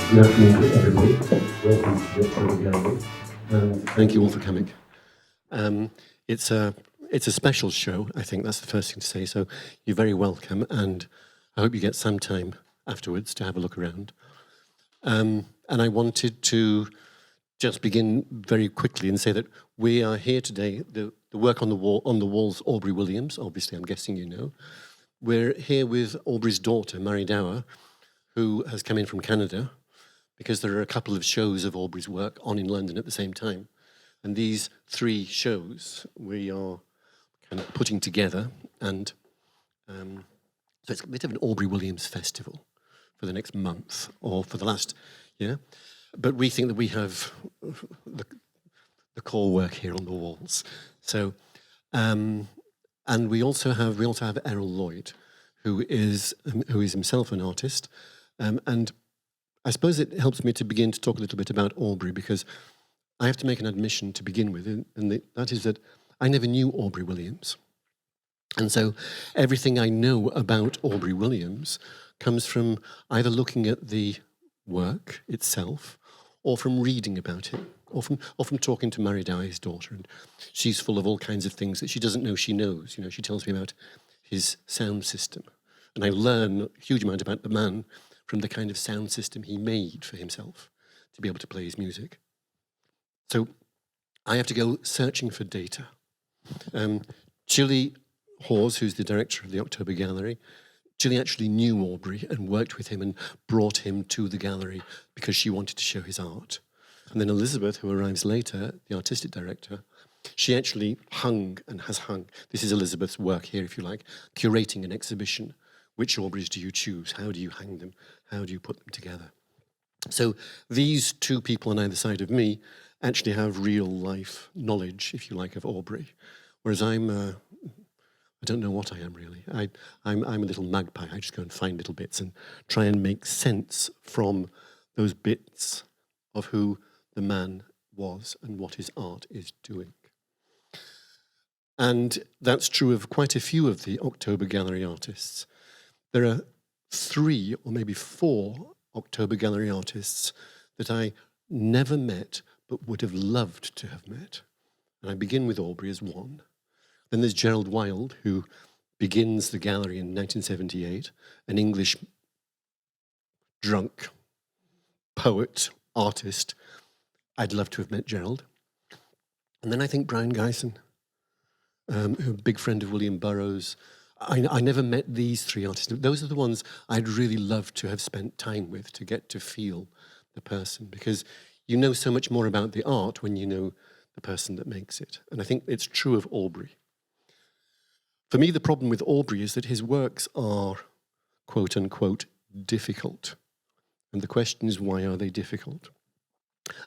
Good afternoon to everybody. Welcome to the October Gallery, and thank you all for coming. It's a special show, I think that's the first thing to say, so you're very welcome, and I hope you get some time afterwards to have a look around. And I wanted to just begin very quickly and say that we are here today, the work on the walls, Aubrey Williams, obviously I'm guessing you know. We're here with Aubrey's daughter, Wairau, who has come in from Canada, because there are a couple of shows of Aubrey's work on in London at the same time. And these 3 shows we are kind of putting together, and so it's a bit of an Aubrey Williams festival for the next month, or for the last year. But we think that we have the core work here on the walls. So, and we also have Errol Lloyd, who is himself an artist, and I suppose it helps me to begin to talk a little bit about Aubrey, because I have to make an admission to begin with, and that is that I never knew Aubrey Williams. And so everything I know about Aubrey Williams comes from either looking at the work itself, or from reading about him, or from talking to Wairau, his daughter, and she's full of all kinds of things that she doesn't know she knows. You know, she tells me about his sound system, and I learn a huge amount about the man from the kind of sound system he made for himself to be able to play his music. So I have to go searching for data. Hawes, who's the director of the October Gallery, Chile actually knew Aubrey and worked with him and brought him to the gallery because she wanted to show his art. And then Elisabeth, who arrives later, the artistic director, she actually hung and has hung. This is Elisabeth's work here, if you like, curating an exhibition. Which Aubreys do you choose? How do you hang them? How do you put them together? So these 2 people on either side of me actually have real life knowledge, if you like, of Aubrey. Whereas I don't know what I am really. I'm a little magpie. I just go and find little bits and try and make sense from those bits of who the man was and what his art is doing. And that's true of quite a few of the October Gallery artists. There are 3 or maybe 4 October Gallery artists that I never met but would have loved to have met. And I begin with Aubrey as one. Then there's Gerard Houghton, who begins the gallery in 1978, an English drunk poet, artist. I'd love to have met Gerald. And then I think Brian Geisen, who's a big friend of William Burroughs. I never met these 3 artists. Those are the ones I'd really love to have spent time with, to get to feel the person, because you know so much more about the art when you know the person that makes it. And I think it's true of Aubrey. For me, the problem with Aubrey is that his works are, quote unquote, difficult. And the question is, why are they difficult?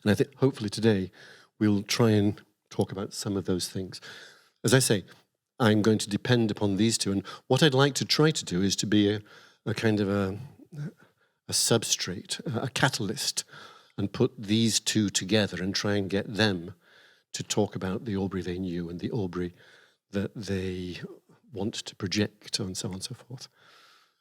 And I think hopefully today we'll try and talk about some of those things. As I say, I'm going to depend upon these 2, and what I'd like to try to do is to be a kind of a substrate, a catalyst, and put these 2 together and try and get them to talk about the Aubrey they knew and the Aubrey that they want to project, and so on and so forth.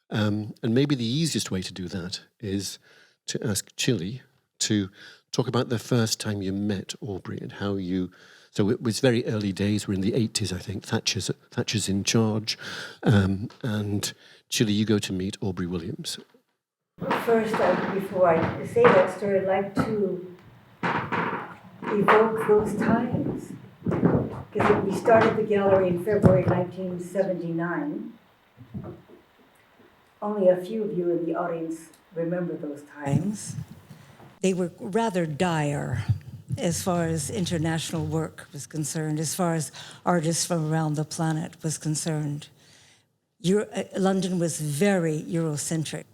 And maybe the easiest way to do that is to ask Chile to talk about the first time you met Aubrey and how you... So it was very early days, we're in the 80s, I think, Thatcher's in charge, and Chile, you go to meet Aubrey Williams. First, before I say that story, I'd like to evoke those times. Because we started the gallery in February 1979. Only a few of you in the audience remember those times. They were rather dire as far as international work was concerned, as far as artists from around the planet was concerned. London was very Eurocentric.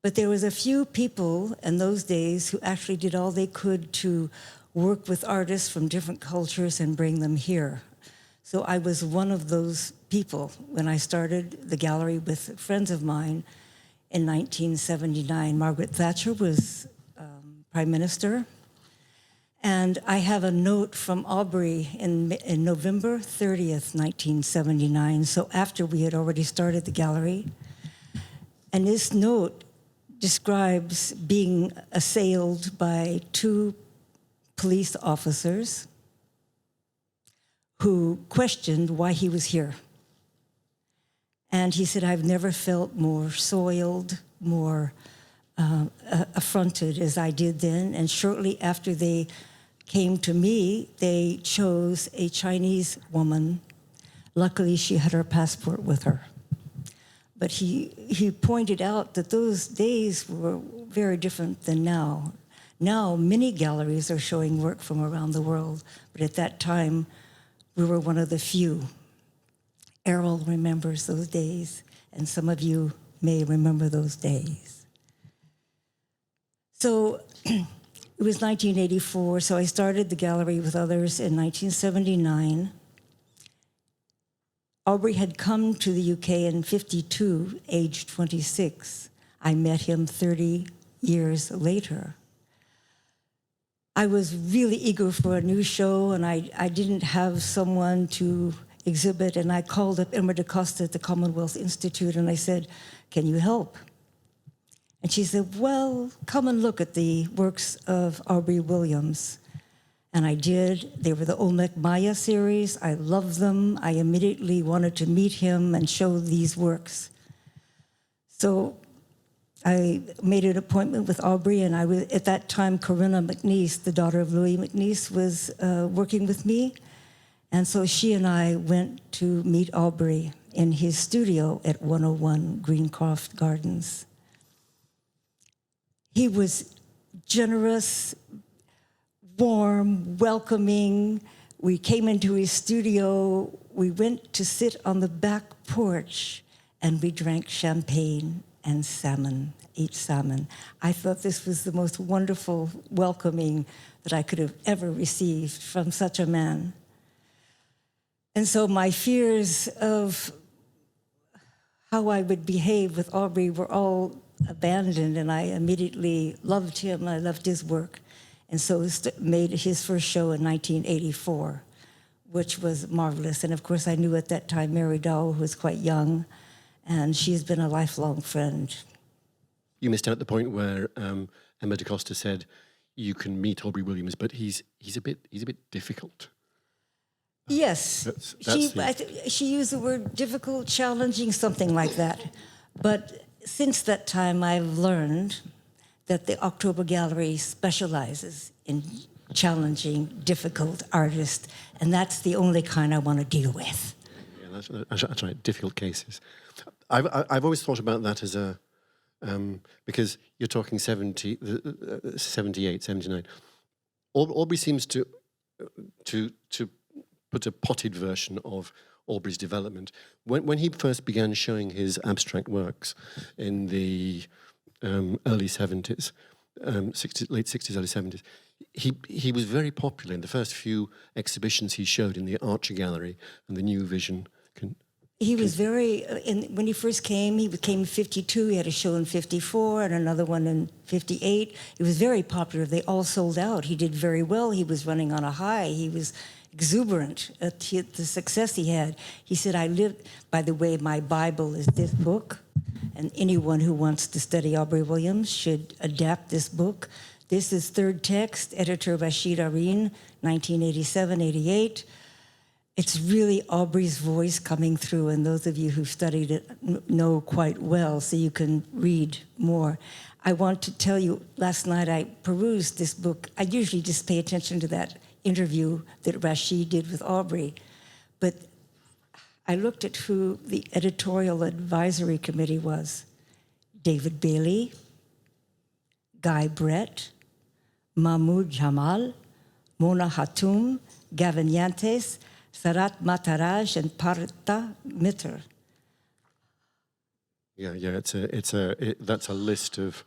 But there was a few people in those days who actually did all they could to work with artists from different cultures and bring them here. So I was one of those people when I started the gallery with friends of mine in 1979. Margaret Thatcher was Prime Minister. And I have a note from Aubrey in November 30th, 1979, so after we had already started the gallery. And this note describes being assailed by two police officers who questioned why he was here. And he said, I've never felt more soiled, more affronted as I did then. And shortly after they came to me, they chose a Chinese woman. Luckily, she had her passport with her. But he pointed out that those days were very different than now. Now, many galleries are showing work from around the world, but at that time, we were one of the few. Errol remembers those days, and some of you may remember those days. So it was 1984, so I started the gallery with others in 1979. Aubrey had come to the UK in 52, aged 26. I met him 30 years later. I was really eager for a new show, and I didn't have someone to exhibit, and I called up Emma DaCosta at the Commonwealth Institute, and I said, can you help? And she said, well, come and look at the works of Aubrey Williams. And I did. They were the Olmec Maya series. I loved them. I immediately wanted to meet him and show these works. So I made an appointment with Aubrey, and I was, at that time, Corinna McNeice, the daughter of Louis McNeice, was working with me. And so she and I went to meet Aubrey in his studio at 101 Greencroft Gardens. He was generous, warm, welcoming. We came into his studio. We went to sit on the back porch, and we drank champagne and salmon, ate salmon. I thought this was the most wonderful welcoming that I could have ever received from such a man. And so my fears of how I would behave with Aubrey were all abandoned, and I immediately loved him. I loved his work. And so made his first show in 1984, which was marvelous. And of course, I knew at that time Mary Dow, who was quite young, and she's been a lifelong friend. You missed out the point where Emma DaCosta said, you can meet Aubrey Williams, but he's a bit difficult. Yes, she used the word difficult, challenging, something like that. But since that time, I've learned that the October Gallery specializes in challenging, difficult artists, and that's the only kind I want to deal with. Yeah, that's right, difficult cases. I've always thought about that as a, because you're talking 78, 79. Aubrey seems to put a potted version of Aubrey's development. When he first began showing his abstract works in the early 70s, late 60s, early 70s, he was very popular in the first few exhibitions he showed in the Archer Gallery and the New Vision. He was very, when he first came, he came in 52, he had a show in 54 and another one in 58. He was very popular. They all sold out. He did very well. He was running on a high. He was exuberant at the success he had. He said, I lived, by the way, my Bible is this book, and anyone who wants to study Aubrey Williams should adapt this book. This is third text, editor Rashid Areen, 1987-88. It's really Aubrey's voice coming through, and those of you who've studied it know quite well, so you can read more. I want to tell you, last night I perused this book. I usually just pay attention to that interview that Rashid did with Aubrey, but I looked at who the editorial advisory committee was. David Bailey, Guy Brett, Mahmoud Jamal, Mona Hatoum, Gavin Yantes, Sarat Mataraj, and Parta Mitter. Yeah, that's a list of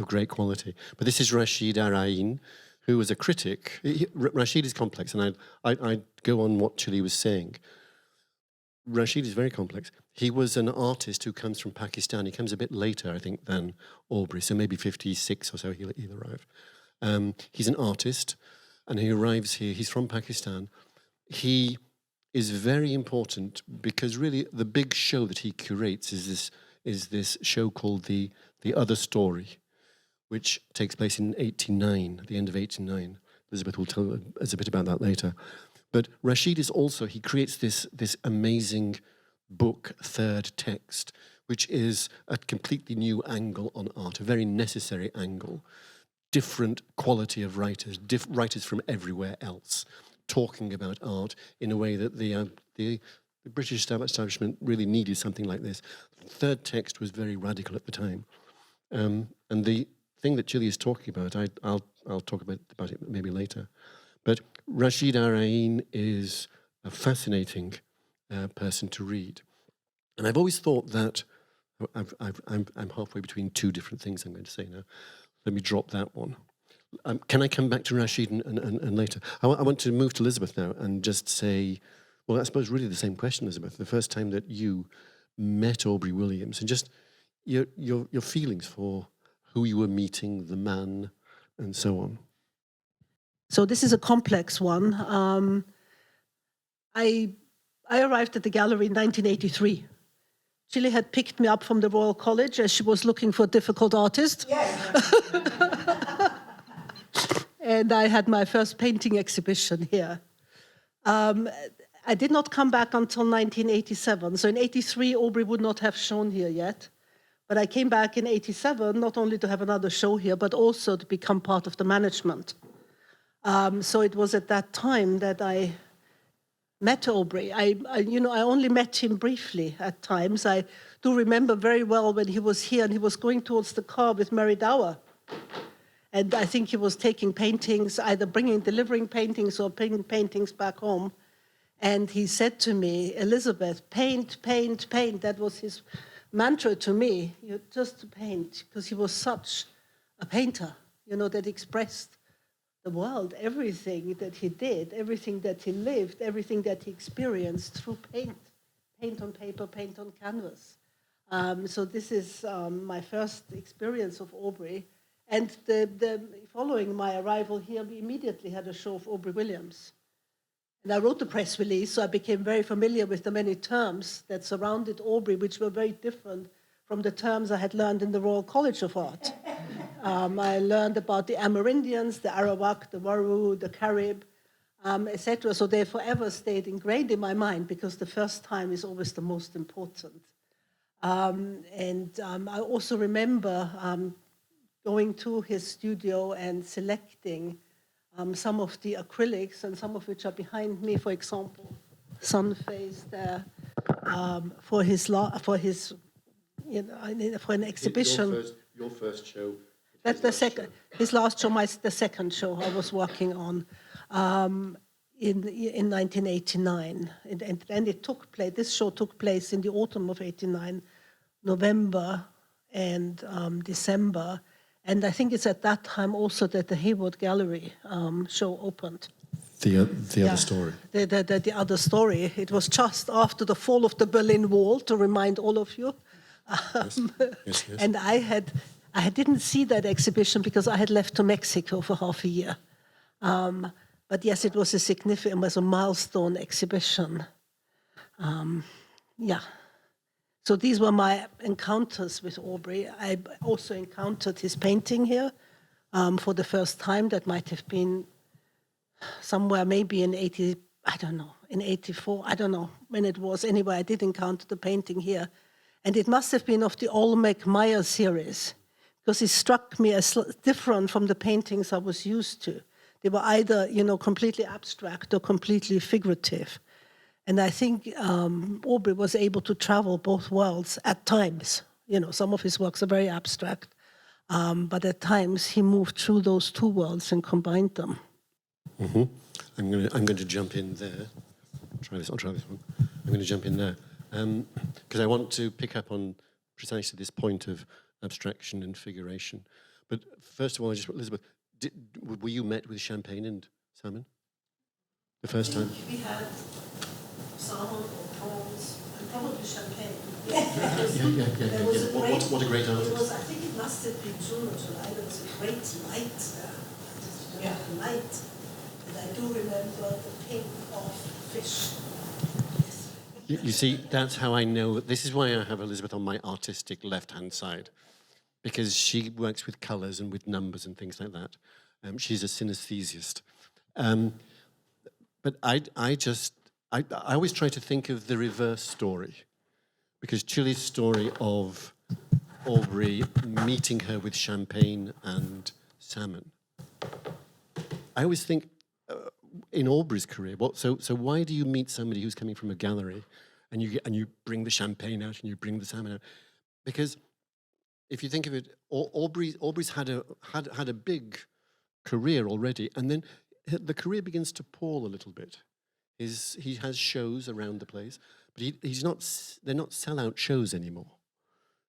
great quality. But this is Rashid Arain, who was a critic. Rashid is complex, and I'd go on what Chile was saying. Rashid is very complex. He was an artist who comes from Pakistan. He comes a bit later, I think, than Aubrey, so maybe 56 or so he'll arrive. He's an artist, and he arrives here. He's from Pakistan. He is very important because really the big show that he curates is this show called the The Other Story, which takes place in 89, at the end of 89. Elisabeth will tell us a bit about that later. But Rashid is also, he creates this amazing book, third text, which is a completely new angle on art, a very necessary angle. Different quality of writers, writers from everywhere else, talking about art in a way that the British establishment really needed something like this. Third text was very radical at the time. And the thing that Gilly is talking about, I'll talk about it maybe later. But Rashid Arain is a fascinating person to read. And I've always thought that, I'm halfway between two different things I'm going to say now. Let me drop that one. Can I come back to Rashid and later? I want to move to Elisabeth now and just say, well, I suppose really the same question, Elisabeth. The first time that you met Aubrey Williams and just your feelings for who you were meeting, the man, and so on. So this is a complex one. I arrived at the gallery in 1983. Chile had picked me up from the Royal College as she was looking for a difficult artist. Yes. And I had my first painting exhibition here. I did not come back until 1987. So in 83, Aubrey would not have shown here yet. But I came back in 87, not only to have another show here, but also to become part of the management. So it was at that time that I met Aubrey. I only met him briefly at times. I do remember very well when he was here and he was going towards the car with Mary Dower. And I think he was taking paintings, either delivering paintings or bringing paintings back home. And he said to me, Elisabeth, paint, paint, paint. That was his mantra to me, just to paint, because he was such a painter, that expressed the world, everything that he did, everything that he lived, everything that he experienced through paint on paper, paint on canvas. So this is my first experience of Aubrey. And the following my arrival here, we immediately had a show of Aubrey Williams. And I wrote the press release, so I became very familiar with the many terms that surrounded Aubrey, which were very different from the terms I had learned in the Royal College of Art. I learned about the Amerindians, the Arawak, the Wairau, the Carib, etc. So they forever stayed ingrained in my mind because the first time is always the most important. I also remember going to his studio and selecting some of the acrylics, and some of which are behind me, for example, SUNPHASE there, for an exhibition. Your first show. That's the second. His last show, the second show I was working on in 1989, and it took place. This show took place in the autumn of '89, November and December. And I think it's at that time also that the Hayward Gallery show opened. The Other Story. The Other Story. It was just after the fall of the Berlin Wall, to remind all of you. Yes. And I didn't see that exhibition because I had left to Mexico for half a year. But yes, it was it was a milestone exhibition. So these were my encounters with Aubrey. I also encountered his painting here for the first time. That might have been somewhere maybe in 80, I don't know, in 84, I don't know when it was. Anyway, I did encounter the painting here. And it must have been of the Olmec Meyer series, because it struck me as different from the paintings I was used to. They were either, completely abstract or completely figurative. And I think Aubrey was able to travel both worlds at times. Some of his works are very abstract, but at times he moved through those two worlds and combined them. Mm-hmm. I'm going to jump in there. I'll try this one. I'm going to jump in there because I want to pick up on precisely this point of abstraction and figuration. But first of all, Elisabeth, were you met with champagne and salmon the first time? We had salmon or prawns and probably champagne. What a great artist. I think it must have been June or July. There was a great light there. Light. And I do remember the pink of fish. You see, that's how I know. This is why I have Elisabeth on my artistic left-hand side. because she works with colours and with numbers and things like that. She's a synesthesiast. But I always try to think of the reverse story, because Chile's story of Aubrey meeting her with champagne and salmon. I always think in Aubrey's career, so why do you meet somebody who's coming from a gallery, and you bring the champagne out and you bring the salmon out? Because if you think of it, Aubrey's had a big career already, and then the career begins to pall a little bit. He has shows around the place, but they're not sellout shows anymore,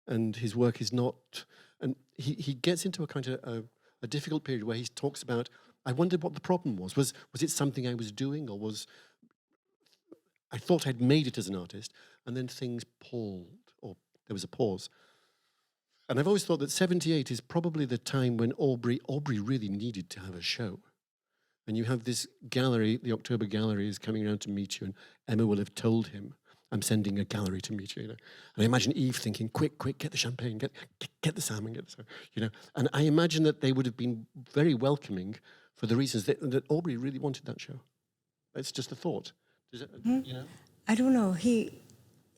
and his work is not. And he gets into a kind of a difficult period where he talks about, I wondered what the problem was. Was it something I was doing, or I thought I'd made it as an artist, and then things palled, or there was a pause. And I've always thought that 78 is probably the time when Aubrey really needed to have a show. And you have this gallery, the October Gallery is coming around to meet you, and Emma will have told him, I'm sending a gallery to meet you, And I imagine Eve thinking, quick, get the champagne, get the salmon, get the salmon, And I imagine that they would have been very welcoming for the reasons that Aubrey really wanted that show. It's just a thought. Does it, I don't know. He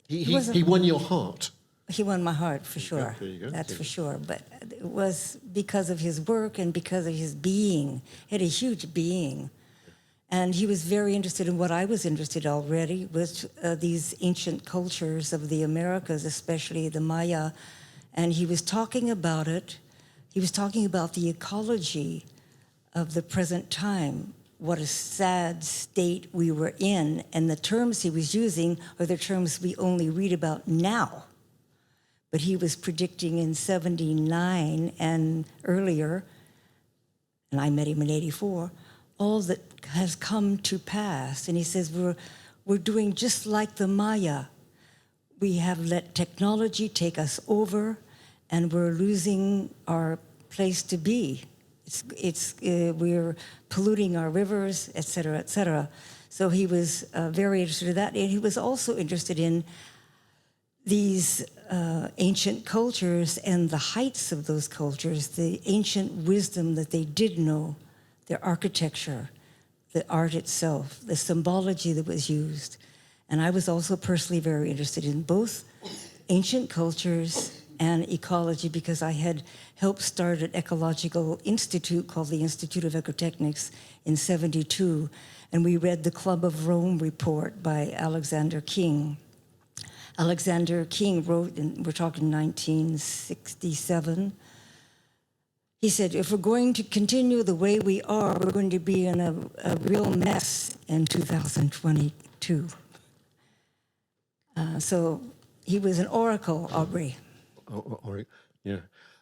won your heart. He won my heart, for sure. There you go. That's for sure. But it was because of his work and because of his being. He had a huge being. And he was very interested in what I was interested already, with these ancient cultures of the Americas, especially the Maya. And he was talking about it. He was talking about the ecology of the present time, what a sad state we were in. And the terms he was using are the terms we only read about now. But he was predicting in 79 and earlier, and I met him in 84, all that has come to pass. And he says, we're doing just like the Maya. We have let technology take us over, and we're losing our place to be. We're polluting our rivers, et cetera, et cetera. So he was very interested in that. And he was also interested in these ancient cultures and the heights of those cultures, the ancient wisdom that they did know, their architecture, the art itself, the symbology that was used. And I was also personally very interested in both ancient cultures and ecology, because I had helped start an ecological institute called the Institute of Ecotechnics in 72, and we read the Club of Rome report by Alexander King. Alexander King wrote, we're talking 1967, he said, if we're going to continue the way we are, we're going to be in a real mess in 2022. So he was an oracle, Aubrey. Yeah.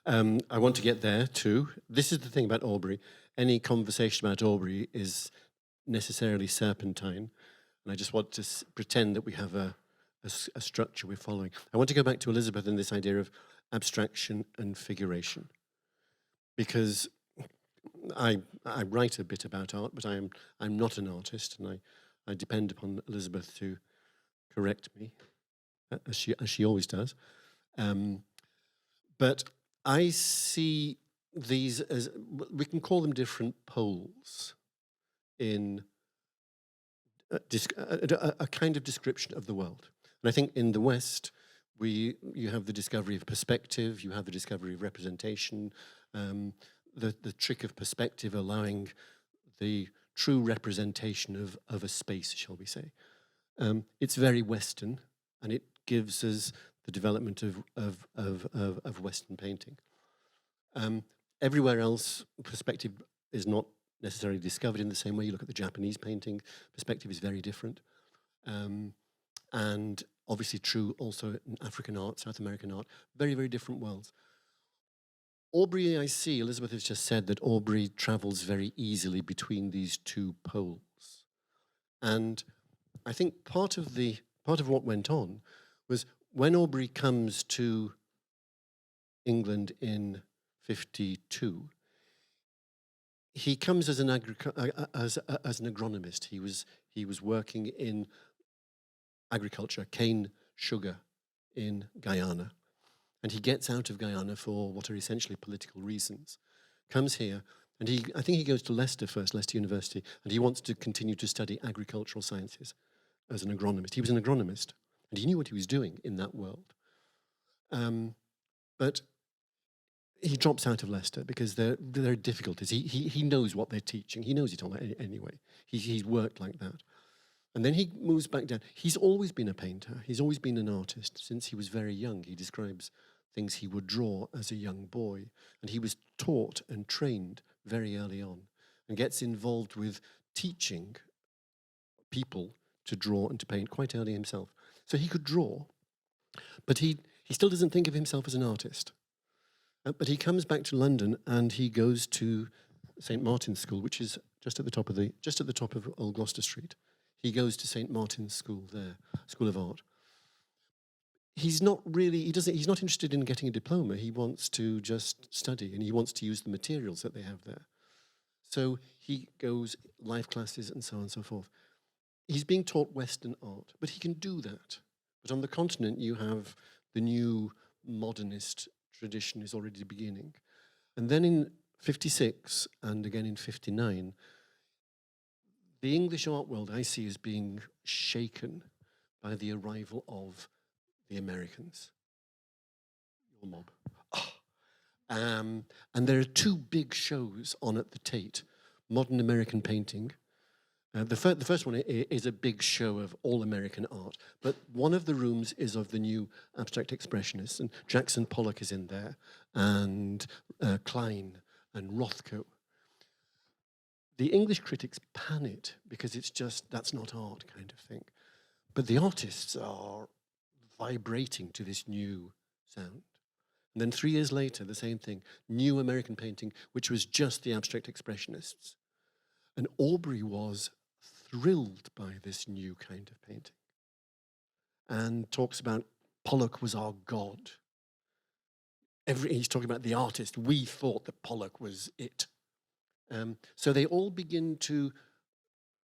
I want to get there too. This is the thing about Aubrey. Any conversation about Aubrey is necessarily serpentine. And I just want to pretend that we have a structure we're following. I want to go back to Elisabeth and this idea of abstraction and figuration, because I write a bit about art, but I'm not an artist, and I depend upon Elisabeth to correct me, as she always does. But I see these as, we can call them different poles in a kind of description of the world. And I think in the West, you have the discovery of perspective, you have the discovery of representation, the trick of perspective allowing the true representation of a space, shall we say. It's very Western, and it gives us the development of Western painting. Everywhere else, perspective is not necessarily discovered in the same way. You look at the Japanese painting, perspective is very different. And obviously true also in African art, South American art, very, very different worlds. Aubrey, I see, Elisabeth has just said that Aubrey travels very easily between these two poles. And I think part of what went on was when Aubrey comes to England in 52, he comes as an agronomist. He was working in agriculture, cane sugar in Guyana. and he gets out of Guyana for what are essentially political reasons, comes here, and I think he goes to Leicester first, Leicester University, and he wants to continue to study agricultural sciences as an agronomist. He was an agronomist, and he knew what he was doing in that world. But he drops out of Leicester because there are difficulties. He knows what they're teaching. He knows it all anyway. He's worked like that. And then he moves back down. He's always been a painter. He's always been an artist since he was very young. He describes things he would draw as a young boy. And he was taught and trained very early on and gets involved with teaching people to draw and to paint quite early himself. So he could draw, but he still doesn't think of himself as an artist. But he comes back to London and he goes to St. Martin's School, which is just at the top of Old Gloucester Street. He goes to St. Martin's School there, School of Art. He's not interested in getting a diploma. He wants to just study, and he wants to use the materials that they have there. So he goes live classes and so on and so forth. He's being taught Western art, but he can do that. But on the continent, you have the new modernist tradition is already beginning. And then in 56 and again in 59, the English art world I see as being shaken by the arrival of the Americans. Your mob. And there are two big shows on at the Tate, Modern American Painting. The first one is a big show of all American art, but one of the rooms is of the new abstract expressionists, and Jackson Pollock is in there, and Klein and Rothko. The English critics pan it because it's just, that's not art kind of thing. But the artists are vibrating to this new sound. And then 3 years later, the same thing, new American painting, which was just the abstract expressionists. And Aubrey was thrilled by this new kind of painting and talks about Pollock was our god. He's talking about the artist. We thought that Pollock was it. So they all begin to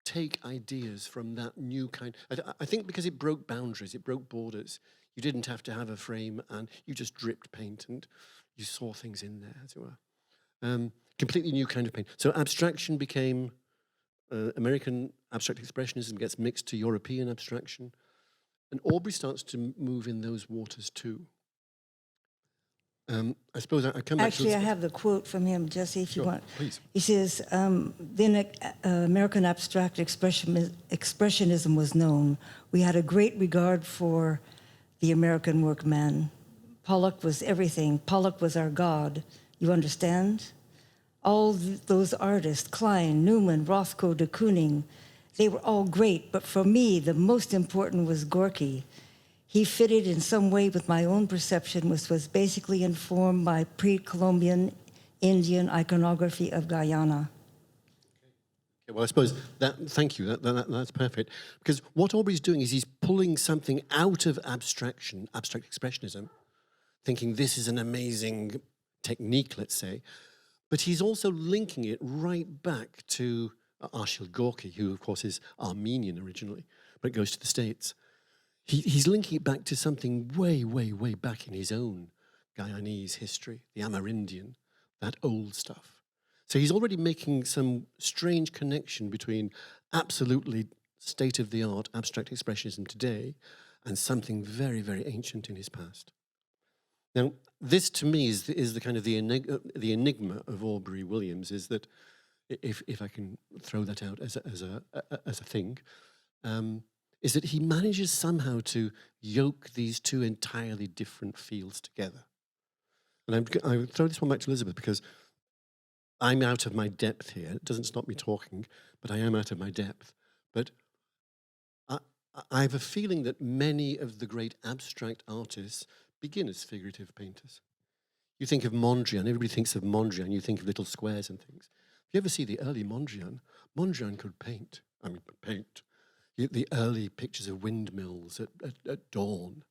take ideas from that new kind. I think because it broke boundaries, it broke borders. You didn't have to have a frame, and you just dripped paint, and you saw things in there, as it were. Completely new kind of paint. So abstraction became American abstract expressionism gets mixed to European abstraction, and Aubrey starts to move in those waters too. I suppose I come back Actually, to... I have the quote from him, Jesse, if you want. Please. He says, then American abstract expressionism was known. We had a great regard for the American workman. Pollock was everything. Pollock was our god. You understand? All those artists, Klein, Newman, Rothko, de Kooning, they were all great, but for me, the most important was Gorky. He fitted in some way with my own perception, which was basically informed by pre-Columbian Indian iconography of Guyana. Okay, well, I suppose thank you, that's perfect. Because what Aubrey's doing is he's pulling something out of abstraction, abstract expressionism, thinking this is an amazing technique, let's say, but he's also linking it right back to Arshil Gorky, who, of course, is Armenian originally, but goes to the States. He's linking it back to something way, way, way back in his own Guyanese history, the Amerindian, that old stuff. So he's already making some strange connection between absolutely state-of-the-art abstract expressionism today and something very, very ancient in his past. Now, this to me is the kind of the enigma of Aubrey Williams, is that, if I can throw that out as a thing, is that he manages somehow to yoke these two entirely different fields together. And I would throw this one back to Elisabeth because I'm out of my depth here. It doesn't stop me talking, but I am out of my depth. But I have a feeling that many of the great abstract artists begin as figurative painters. You think of Mondrian, everybody thinks of Mondrian, you think of little squares and things. If you ever see the early Mondrian, Mondrian could paint. The early pictures of windmills at dawn,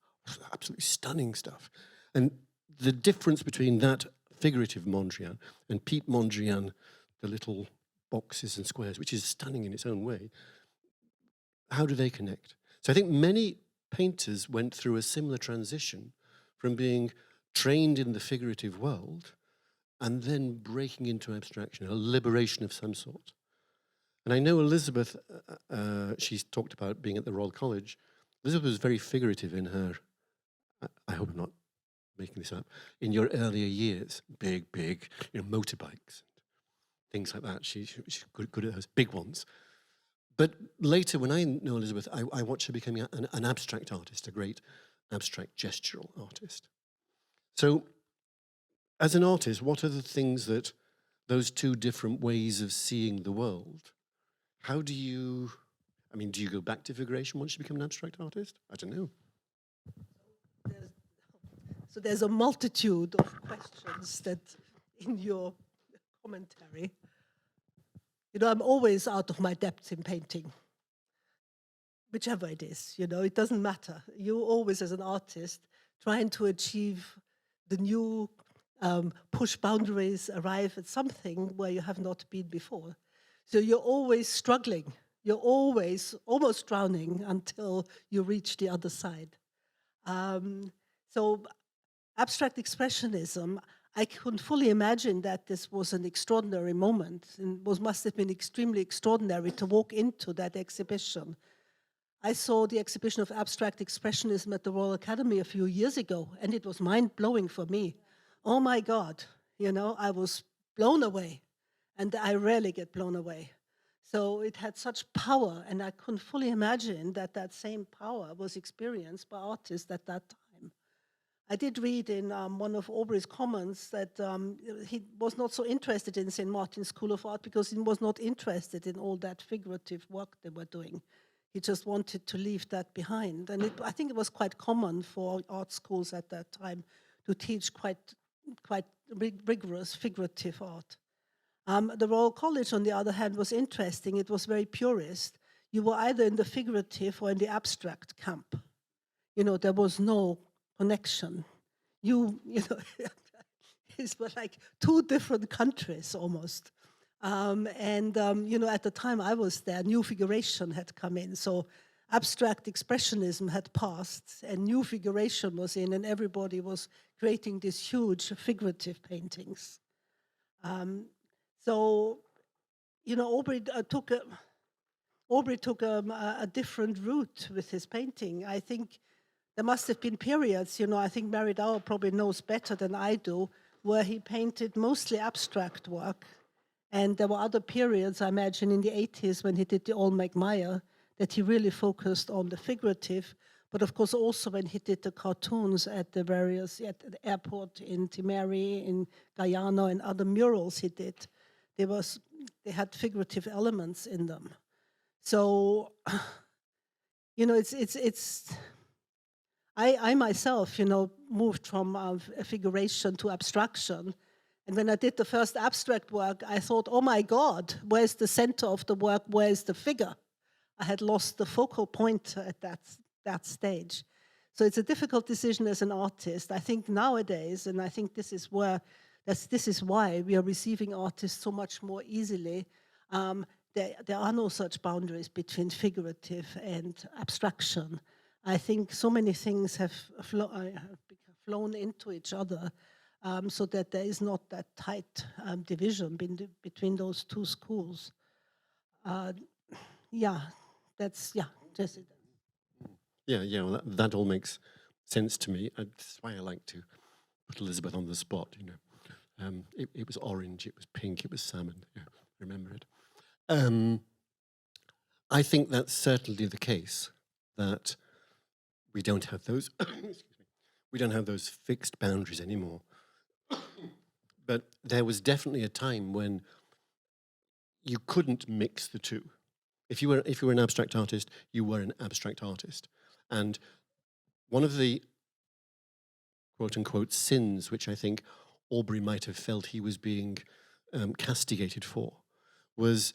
absolutely stunning stuff. And the difference between that figurative Mondrian and Piet Mondrian, the little boxes and squares, which is stunning in its own way, how do they connect? So I think many painters went through a similar transition from being trained in the figurative world, and then breaking into abstraction, a liberation of some sort. And I know Elisabeth, she's talked about being at the Royal College. Elisabeth was very figurative in her, I hope I'm not making this up, in your earlier years, big, motorbikes, things like that. She's good at those big ones. But later, when I know Elisabeth, I watch her becoming an abstract artist, a great abstract gestural artist. So, as an artist, what are the things that those two different ways of seeing the world, how do you, do you go back to figuration once you become an abstract artist? I don't know. So there's a multitude of questions that in your commentary. I'm always out of my depth in painting, whichever it is, it doesn't matter. You always, as an artist, trying to achieve the new, push boundaries, arrive at something where you have not been before. So you're always struggling. You're always almost drowning until you reach the other side. So abstract expressionism, I couldn't fully imagine that this was an extraordinary moment, and must have been extremely extraordinary to walk into that exhibition. I saw the exhibition of abstract expressionism at the Royal Academy a few years ago, and it was mind-blowing for me. Oh my God, I was blown away, and I rarely get blown away. So it had such power, and I couldn't fully imagine that same power was experienced by artists at that time. I did read in one of Aubrey's comments that he was not so interested in St. Martin's School of Art because he was not interested in all that figurative work they were doing. He just wanted to leave that behind. And I think it was quite common for art schools at that time to teach quite rigorous figurative art. The Royal College, on the other hand, was interesting. It was very purist. You were either in the figurative or in the abstract camp. There was no connection. It was like two different countries almost. At the time I was there, new figuration had come in. So abstract expressionism had passed and new figuration was in, and everybody was creating these huge figurative paintings. Aubrey took a different route with his painting. I think there must have been periods, I think Wairau probably knows better than I do, where he painted mostly abstract work. And there were other periods, I imagine, in the 80s when he did the All-Magmire, that he really focused on the figurative. But of course, also when he did the cartoons at the airport in Timeri, in Guyana, and other murals he did, they had figurative elements in them. So, I myself, moved from figuration to abstraction. And when I did the first abstract work, I thought, oh my God, where's the center of the work? Where's the figure? I had lost the focal point at that stage. So it's a difficult decision as an artist. I think nowadays, and I think this is why we are receiving artists so much more easily. There are no such boundaries between figurative and abstraction. I think so many things have flown into each other, so that there is not that tight division between those two schools. Just it. Well, that all makes sense to me. That's why I like to put Elisabeth on the spot. It was orange, it was pink, it was salmon. Yeah, remember it. I think that's certainly the case, that we don't have those. We don't have those fixed boundaries anymore. But there was definitely a time when you couldn't mix the two. If you were an abstract artist, you were an abstract artist. And one of the quote-unquote sins, which I think Aubrey might have felt he was being castigated for, was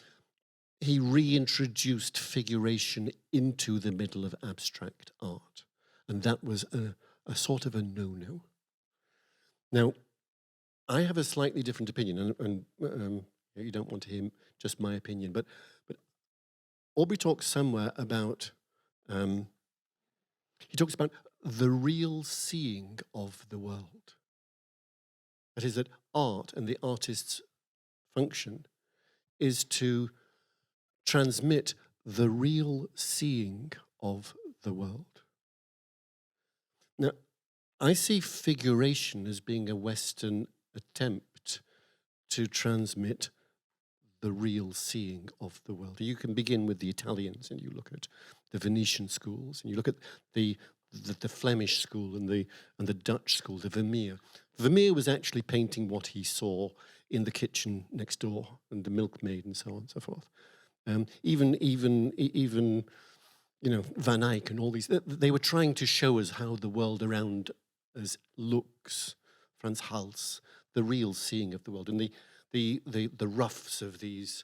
he reintroduced figuration into the middle of abstract art. And that was a sort of a no-no. Now, I have a slightly different opinion, and you don't want to hear just my opinion, but Aubrey talks somewhere about, he talks about the real seeing of the world. That is, that art and the artist's function is to transmit the real seeing of the world. Now, I see figuration as being a Western attempt to transmit the real seeing of the world. You can begin with the Italians, and you look at the Venetian schools, and you look at the Flemish school and the Dutch school, the Vermeer. Vermeer was actually painting what he saw in the kitchen next door, and the milkmaid, and so on and so forth. Even Van Eyck and all these, they were trying to show us how the world around us looks. Frans Hals, the real seeing of the world, and the roughs of these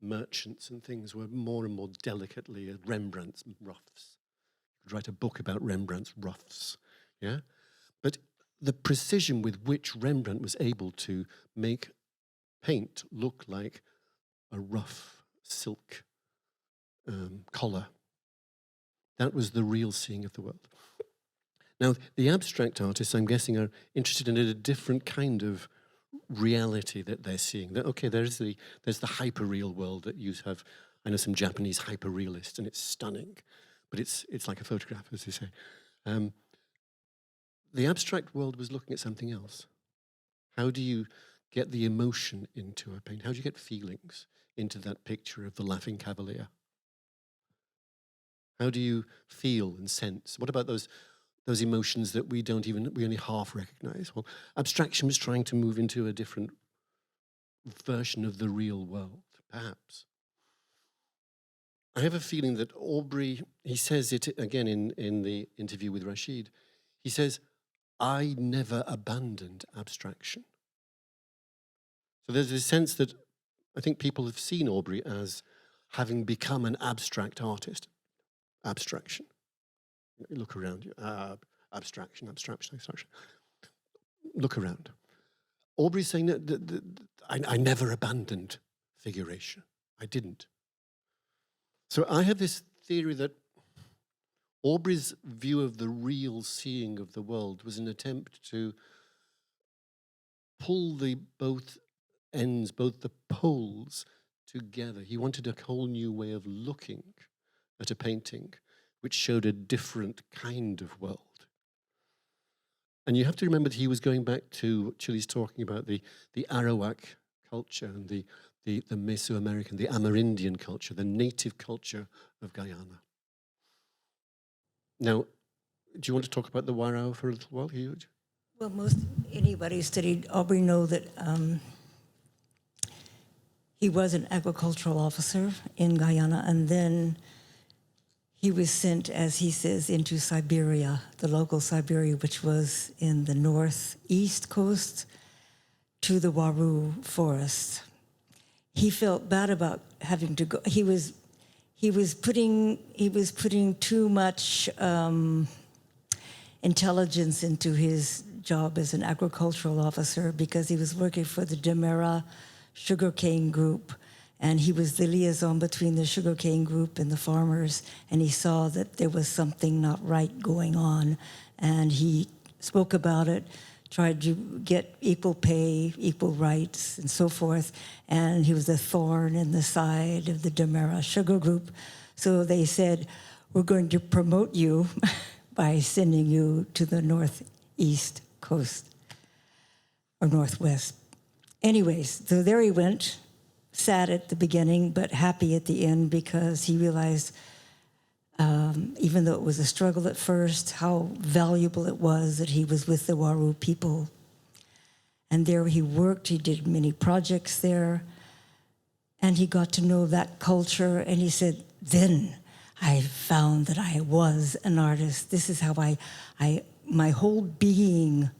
merchants and things were more and more delicately Rembrandt's roughs. You could write a book about Rembrandt's roughs, yeah? But the precision with which Rembrandt was able to make paint look like a rough silk collar, that was the real seeing of the world. Now, the abstract artists, I'm guessing, are interested in a different kind of reality that they're seeing. That, okay, there's the hyper-real world that you have. I know some Japanese hyper-realists, and it's stunning, but it's like a photograph, as they say. The abstract world was looking at something else. How do you get the emotion into a paint? How do you get feelings into that picture of the Laughing Cavalier? How do you feel and sense? What about those emotions that we only half recognize? Well, abstraction was trying to move into a different version of the real world, perhaps. I have a feeling that Aubrey, he says it again in the interview with Rashid, he says, I never abandoned abstraction. So there's a sense that I think people have seen Aubrey as having become an abstract artist. Abstraction. You look around you. Abstraction. Look around. Aubrey's saying that I never abandoned figuration. I didn't. So I have this theory that Aubrey's view of the real seeing of the world was an attempt to pull both ends, both the poles together. He wanted a whole new way of looking at a painting which showed a different kind of world. And you have to remember that he was going back to Chile's talking about the Arawak culture and the Mesoamerican, the Amerindian culture, the native culture of Guyana. Now, do you want to talk about the Wairau for a little while, Hugh? Well, anybody who studied Aubrey know that he was an agricultural officer in Guyana, and then he was sent, as he says, into Siberia, the local Siberia, which was in the northeast coast, to the Wairau forest. He felt bad about having to go. He was putting too much intelligence into his job as an agricultural officer because he was working for the Demera sugarcane group, and he was the liaison between the sugarcane group and the farmers, and he saw that there was something not right going on, and he spoke about it, tried to get equal pay, equal rights, and so forth, and he was a thorn in the side of the Demera sugar group. So they said, we're going to promote you by sending you to the northeast coast, or northwest. Anyways, so there he went, sad at the beginning, but happy at the end because he realized, even though it was a struggle at first, how valuable it was that he was with the Wairau people. And there he worked, he did many projects there, and he got to know that culture, and he said, then I found that I was an artist. This is how my whole being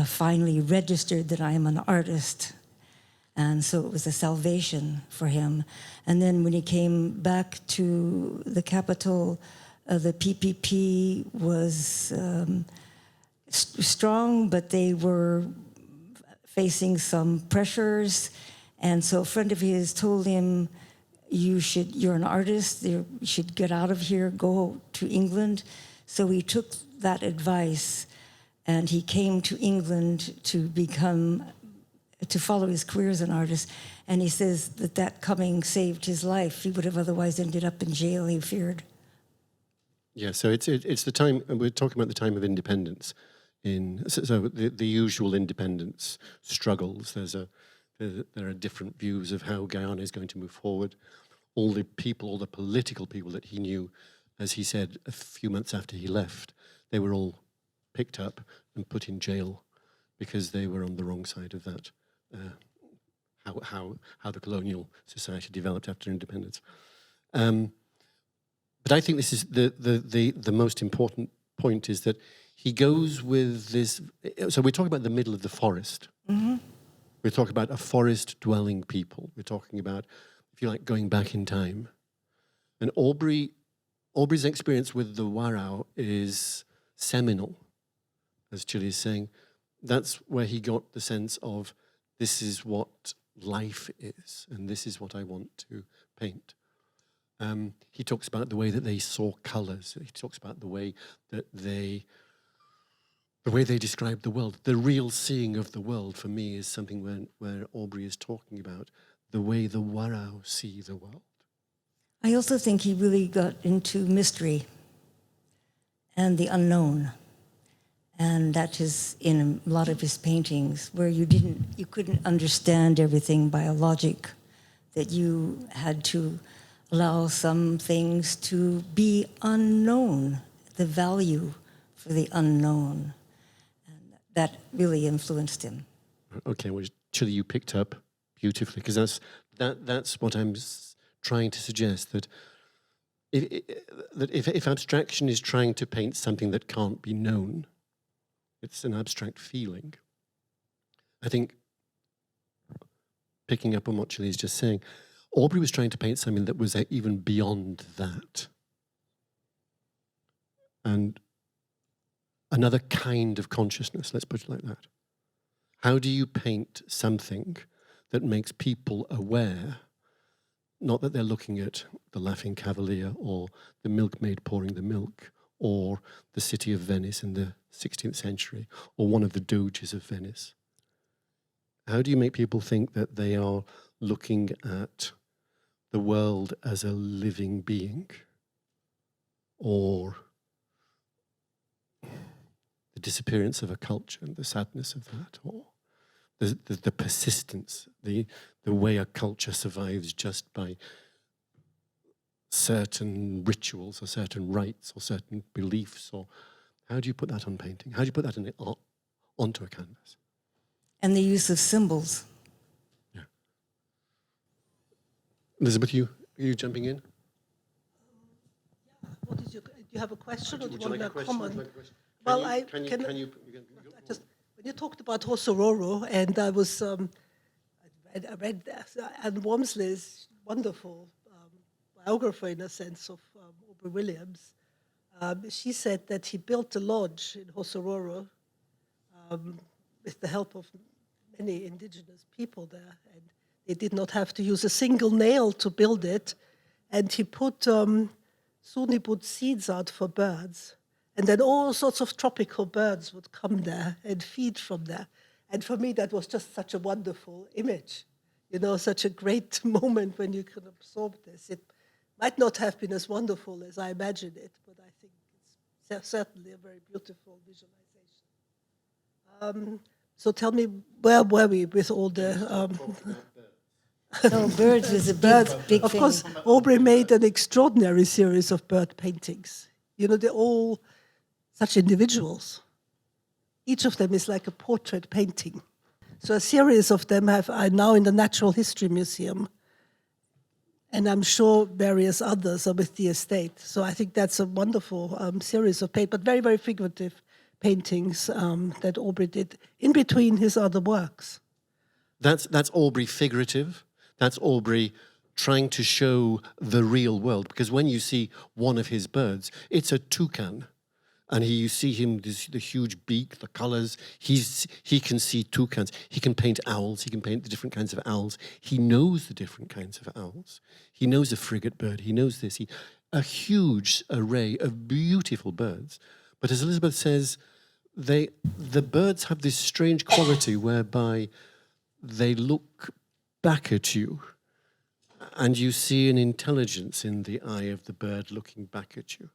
finally registered that I am an artist. And so it was a salvation for him. And then when he came back to the capital, the PPP was strong, but they were facing some pressures. And so a friend of his told him, you're an artist, you should get out of here, go to England. So he took that advice And he came to England to follow his career as an artist. And he says that coming saved his life. He would have otherwise ended up in jail, he feared. Yeah, so it's the time, and we're talking about the time of independence. So the usual independence struggles. There are different views of how Guyana is going to move forward. All the political people that he knew, as he said a few months after he left, they were all picked up and put in jail because they were on the wrong side of that. How the colonial society developed after independence. But I think this is the most important point is that he goes with this. So we're talking about the middle of the forest. Mm-hmm. We're talking about a forest-dwelling people. We're talking about, if you like, going back in time. And Aubrey's experience with the Wairau is seminal, as Chile is saying. That's where he got the sense of, this is what life is, and this is what I want to paint. He talks about the way that they saw colours. He talks about the way that they describe the world. The real seeing of the world, for me, is something where Aubrey is talking about the way the Wairau see the world. I also think he really got into mystery and the unknown. And that is in a lot of his paintings, where you couldn't understand everything by a logic, that you had to allow some things to be unknown, the value for the unknown. And that really influenced him. Okay, well, Chile, you picked up beautifully, because that's what I'm trying to suggest, that if abstraction is trying to paint something that can't be known, it's an abstract feeling. I think, picking up on what Chile is just saying, Aubrey was trying to paint something that was even beyond that. And another kind of consciousness, let's put it like that. How do you paint something that makes people aware, not that they're looking at the Laughing Cavalier or the milkmaid pouring the milk, or the city of Venice in the 16th century, or one of the doges of Venice? How do you make people think that they are looking at the world as a living being, or the disappearance of a culture and the sadness of that, or the persistence, the way a culture survives just by certain rituals or certain rites or certain beliefs? Or how do you put that on painting? How do you put that onto a canvas? And the use of symbols. Yeah. Elisabeth, are you jumping in? What is do you have a question, or do you Would want like a a comment? question? Well, Can you just, when you talked about Hossororo, and I was, I read Anne Walmsley's wonderful biographer, in a sense, of Aubrey Williams. She said that he built a lodge in Hossororo with the help of many indigenous people there, and they did not have to use a single nail to build it. And he put soon he put seeds out for birds, and then all sorts of tropical birds would come there and feed from there. And for me, that was just such a wonderful image, such a great moment when you can absorb this. It might not have been as wonderful as I imagined it, but I think it's certainly a very beautiful visualization. So tell me, where were we with all the... No, birds was a big Of thing. course, Aubrey made an extraordinary series of bird paintings. They're all such individuals. Each of them is like a portrait painting. So a series of them are now in the Natural History Museum. And I'm sure various others are with the estate. So I think that's a wonderful series of but very, very figurative paintings that Aubrey did in between his other works. That's Aubrey figurative. That's Aubrey trying to show the real world. Because when you see one of his birds, it's a toucan. And you see him, the huge beak, the colours. He can see toucans. He can paint owls. He can paint the different kinds of owls. He knows the different kinds of owls. He knows a frigate bird. He knows this. A huge array of beautiful birds. But as Elisabeth says, the birds have this strange quality whereby they look back at you, and you see an intelligence in the eye of the bird looking back at you.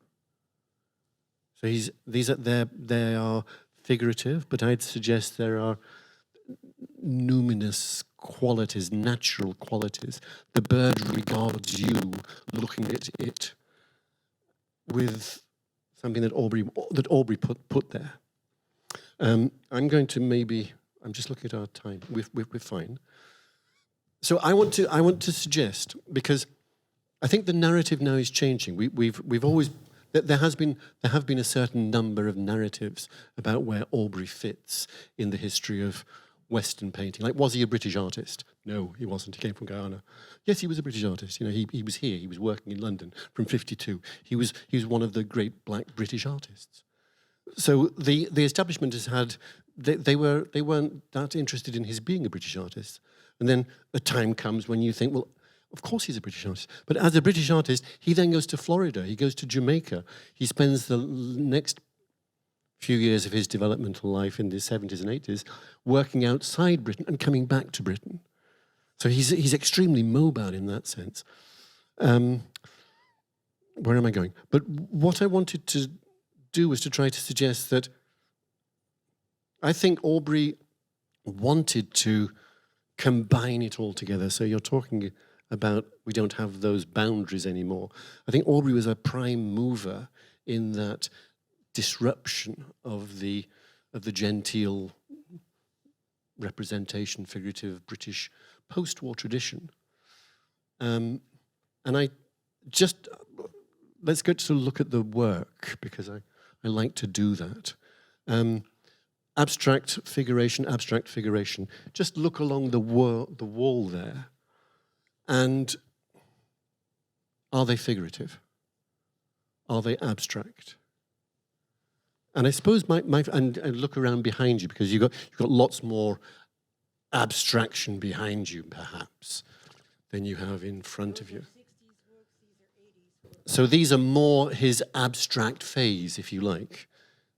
So they are figurative, but I'd suggest there are numinous qualities, natural qualities. The bird regards you looking at it with something that Aubrey put there. I'm going to I'm just looking at our time. We're fine. So I want to suggest, because I think the narrative now is changing. We've always there have been a certain number of narratives about where Aubrey fits in the history of Western painting. Like, was he a British artist? No, he wasn't. He came from Guyana. Yes, he was a British artist. You know, he was here. He was working in London from 52. He was one of the great black British artists. So the establishment has had they weren't that interested in his being a British artist. And then a time comes when you think, well, of course he's a British artist. But as a British artist, he then goes to Florida. He goes to Jamaica. He spends the next few years of his developmental life in the 70s and 80s working outside Britain and coming back to Britain. So he's extremely mobile in that sense. Where am I going? But what I wanted to do was to try to suggest that I think Aubrey wanted to combine it all together. So you're talking about we don't have those boundaries anymore. I think Aubrey was a prime mover in that disruption of the genteel representation, figurative British post-war tradition. And I just, let's go to look at the work, because I like to do that. Abstract figuration. Just look along the wall there. And are they figurative? Are they abstract? And I suppose and look around behind you, because you've got lots more abstraction behind you, perhaps, than you have in front of you. So these are more his abstract phase, if you like.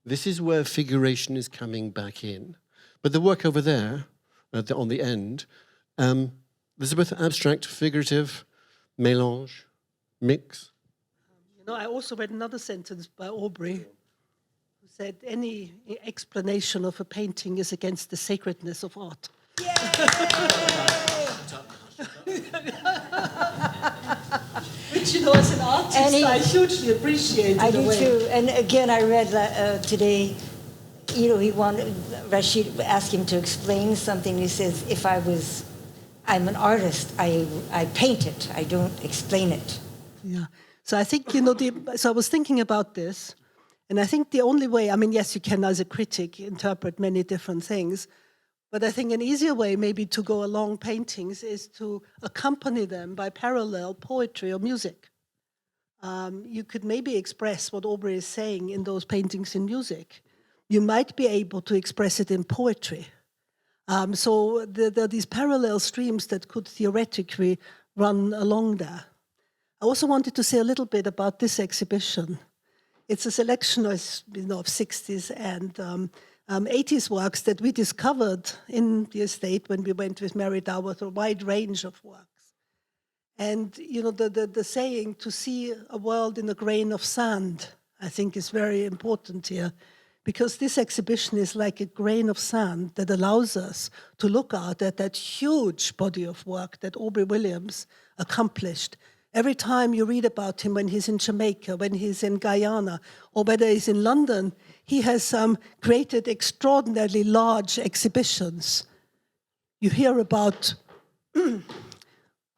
This is where figuration is coming back in. But the work over there, on the end, Elisabeth, abstract, figurative, mélange, mix. I also read another sentence by Aubrey, who said, any explanation of a painting is against the sacredness of art. Which, as an artist, I hugely appreciate. I do too. And again, I read today, Rashid asked him to explain something. He says, I'm an artist, I paint it, I don't explain it. Yeah. So I think, so I was thinking about this, and I think the only way, yes, you can, as a critic, interpret many different things, but I think an easier way maybe to go along paintings is to accompany them by parallel poetry or music. You could maybe express what Aubrey is saying in those paintings in music. You might be able to express it in poetry. So there are these parallel streams that could theoretically run along there. I also wanted to say a little bit about this exhibition. It's a selection of 60s and 80s works that we discovered in the estate when we went with Mary Dow with a wide range of works. And, the saying, to see a world in a grain of sand, I think is very important here, because this exhibition is like a grain of sand that allows us to look out at that huge body of work that Aubrey Williams accomplished. Every time you read about him, when he's in Jamaica, when he's in Guyana, or whether he's in London, he has created extraordinarily large exhibitions. You hear about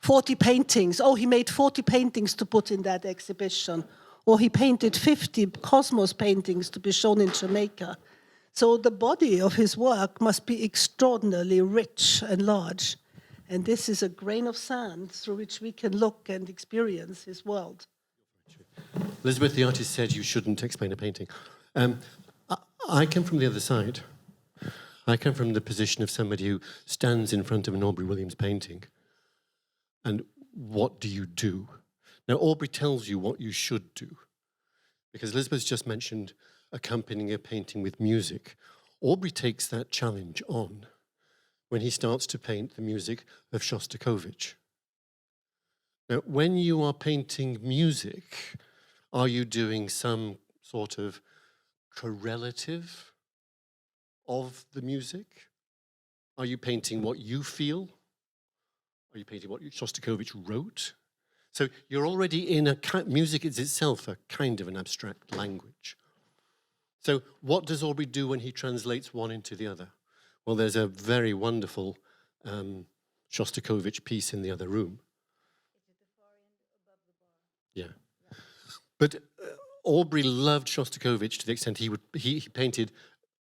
40 paintings. Oh, he made 40 paintings to put in that exhibition. Or he painted 50 Cosmos paintings to be shown in Jamaica. So the body of his work must be extraordinarily rich and large. And this is a grain of sand through which we can look and experience his world. Elisabeth, the artist, said you shouldn't explain a painting. I come from the other side. I come from the position of somebody who stands in front of an Aubrey Williams painting. And what do you do? Now, Aubrey tells you what you should do. Because Elisabeth's just mentioned accompanying a painting with music. Aubrey takes that challenge on when he starts to paint the music of Shostakovich. Now, when you are painting music, are you doing some sort of correlative of the music? Are you painting what you feel? Are you painting what Shostakovich wrote? So you're already in music is itself a kind of an abstract language. So what does Aubrey do when he translates one into the other? Well, there's a very wonderful Shostakovich piece in the other room. Is it the far end above the bar? Yeah. But Aubrey loved Shostakovich to the extent he painted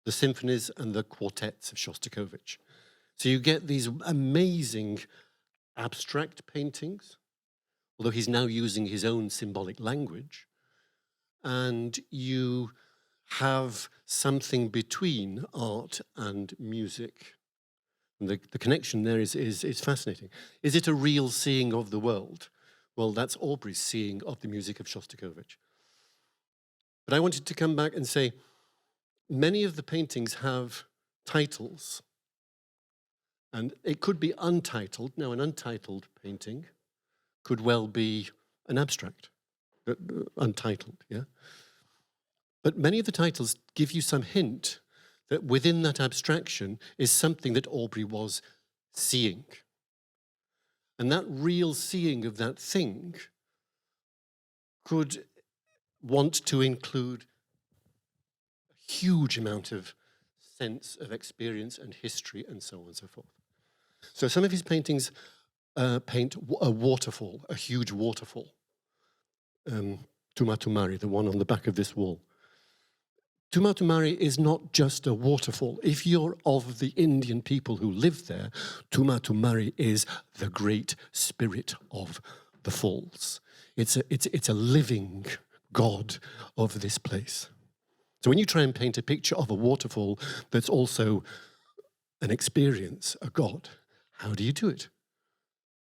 the symphonies and the quartets of Shostakovich. So you get these amazing abstract paintings, although he's now using his own symbolic language, and you have something between art and music. And the connection there is fascinating. Is it a real seeing of the world? Well, that's Aubrey's seeing of the music of Shostakovich. But I wanted to come back and say, many of the paintings have titles, and it could be untitled. Now, an untitled painting could well be an abstract, untitled, yeah? But many of the titles give you some hint that within that abstraction is something that Aubrey was seeing. And that real seeing of that thing could want to include a huge amount of sense of experience and history and so on and so forth. So some of his paintings paint a waterfall, a huge waterfall. Tumatumari, the one on the back of this wall. Tumatumari is not just a waterfall. If you're of the Indian people who live there, Tumatumari is the great spirit of the falls. It's a living god of this place. So when you try and paint a picture of a waterfall that's also an experience, a god, how do you do it?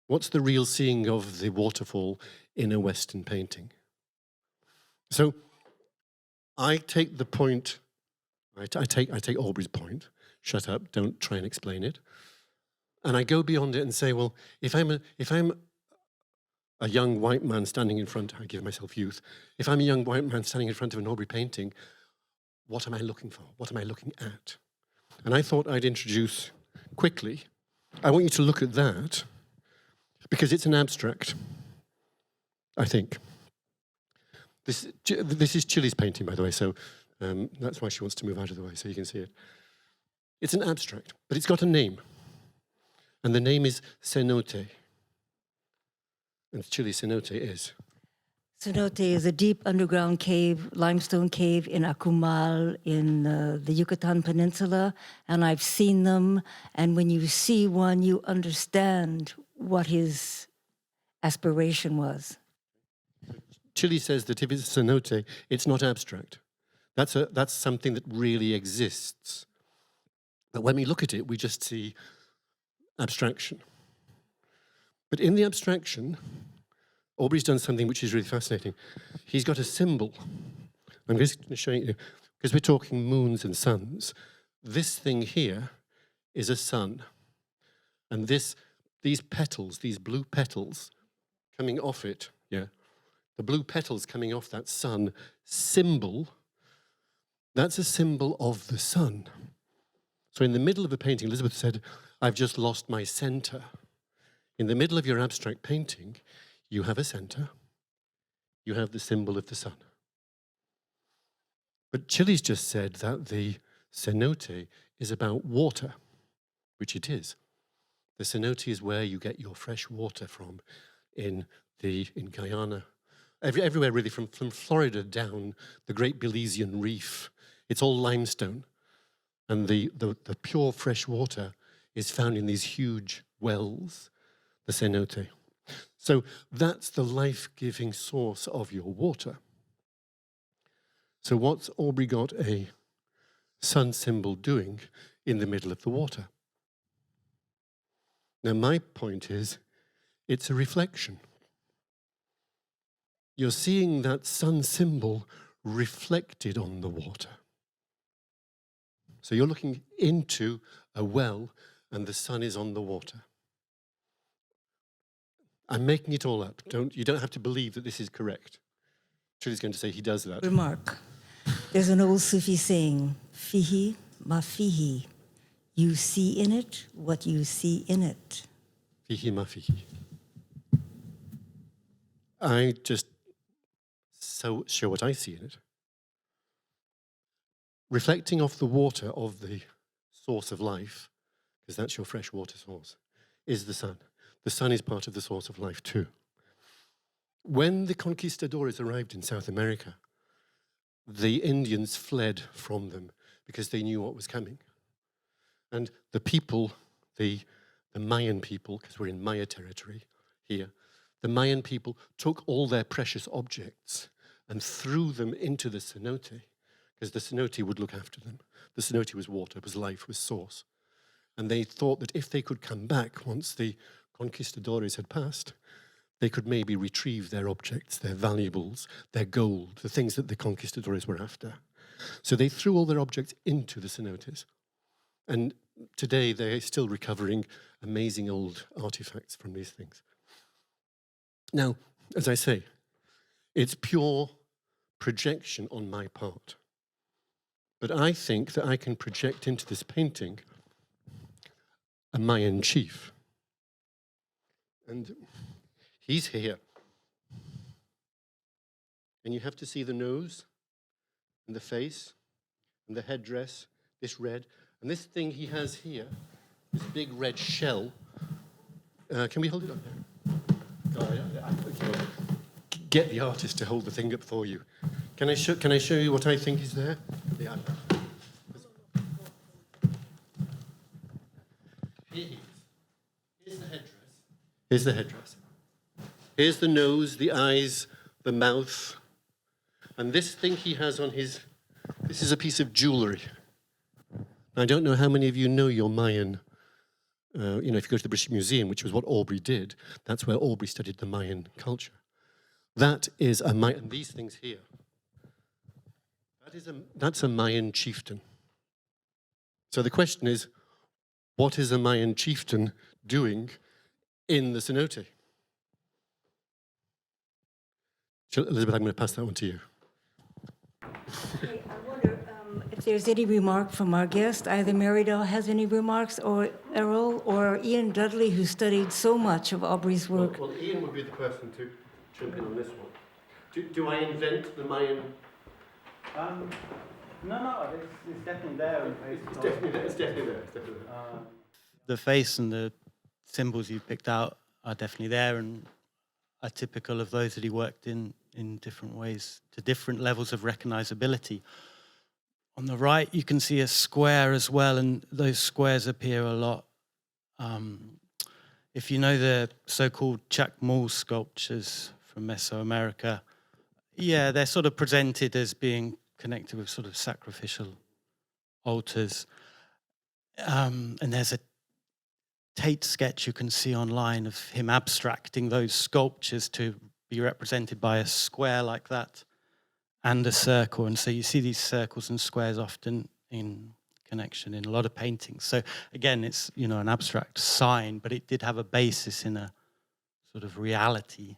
What's the real seeing of the waterfall in a Western painting? So I take the point, I take Aubrey's point, shut up, don't try and explain it, and I go beyond it and say, well, if I'm a young white man standing in front, I give myself youth, if I'm a young white man standing in front of an Aubrey painting, what am I looking for? What am I looking at? And I thought I'd introduce quickly, I want you to look at that, because it's an abstract, I think. This is Chili's painting, by the way, so that's why she wants to move out of the way, so you can see it. It's an abstract, but it's got a name. And the name is Cenote. And Chili's Cenote is? Cenote is a deep underground cave, limestone cave in Akumal in the Yucatan Peninsula, and I've seen them, and when you see one, you understand what his aspiration was. Chili says that if it's a cenote, it's not abstract. That's something that really exists. But when we look at it, we just see abstraction. But in the abstraction, Aubrey's done something which is really fascinating. He's got a symbol. I'm just going to show you, because we're talking moons and suns. This thing here is a sun. And these petals, these blue petals coming off it, yeah, the blue petals coming off that sun symbol, that's a symbol of the sun. So in the middle of the painting, Elisabeth said, I've just lost my center. In the middle of your abstract painting, you have a center, you have the symbol of the sun. But Chili's just said that the cenote is about water, which it is. The cenote is where you get your fresh water from in Guyana. Everywhere really, from Florida down the Great Belizean Reef. It's all limestone. And the pure fresh water is found in these huge wells, the cenote. So that's the life-giving source of your water. So what's Aubrey got a sun symbol doing in the middle of the water? Now my point is, it's a reflection. You're seeing that sun symbol reflected on the water. So you're looking into a well and the sun is on the water. I'm making it all up. You don't have to believe that this is correct. Trudy's going to say he does that. Remark. There's an old Sufi saying, fihi ma fihi. You see in it what you see in it. Fihi ma fihi. I just show what I see in it. Reflecting off the water of the source of life, because that's your fresh water source, is the sun. The sun is part of the source of life too. When the conquistadores arrived in South America, the Indians fled from them because they knew what was coming. And the people, the Mayan people, because we're in Maya territory here, the Mayan people took all their precious objects and threw them into the cenote, because the cenote would look after them. The cenote was water, was life, was source. And they thought that if they could come back once the conquistadores had passed, they could maybe retrieve their objects, their valuables, their gold, the things that the conquistadores were after. So they threw all their objects into the cenotes. And today they're still recovering amazing old artifacts from these things. Now, as I say, it's pure projection on my part. But I think that I can project into this painting a Mayan chief. And he's here. And you have to see the nose and the face and the headdress, this red. And this thing he has here, this big red shell. Can we hold it up there? Get the artist to hold the thing up for you. Can I show you what I think is there? Yeah. Here he is. Here's the headdress. Here's the headdress. Here's the nose, the eyes, the mouth. And this thing he has on his... This is a piece of jewellery. I don't know how many of you know your Mayan... if you go to the British Museum, which was what Aubrey did, that's where Aubrey studied the Mayan culture. That is a Mayan... And these things here. That's a Mayan chieftain. So the question is, what is a Mayan chieftain doing in the cenote? Elisabeth, I'm going to pass that one to you. I wonder if there's any remark from our guest. Either Meridell has any remarks, or Errol, or Ian Dudley, who studied so much of Aubrey's work. Well, Ian would be the person to jump in on this one. Do I invent the Mayan... No, it's definitely there. It's definitely there. The face and the symbols you picked out are definitely there and are typical of those that he worked in different ways, to different levels of recognizability. On the right, you can see a square as well, and those squares appear a lot. If you know the so-called Chacmol sculptures from Mesoamerica, yeah, they're sort of presented as being connected with sort of sacrificial altars. And there's a Tate sketch you can see online of him abstracting those sculptures to be represented by a square like that and a circle. And so you see these circles and squares often in connection in a lot of paintings. So again, it's, an abstract sign, but it did have a basis in a sort of reality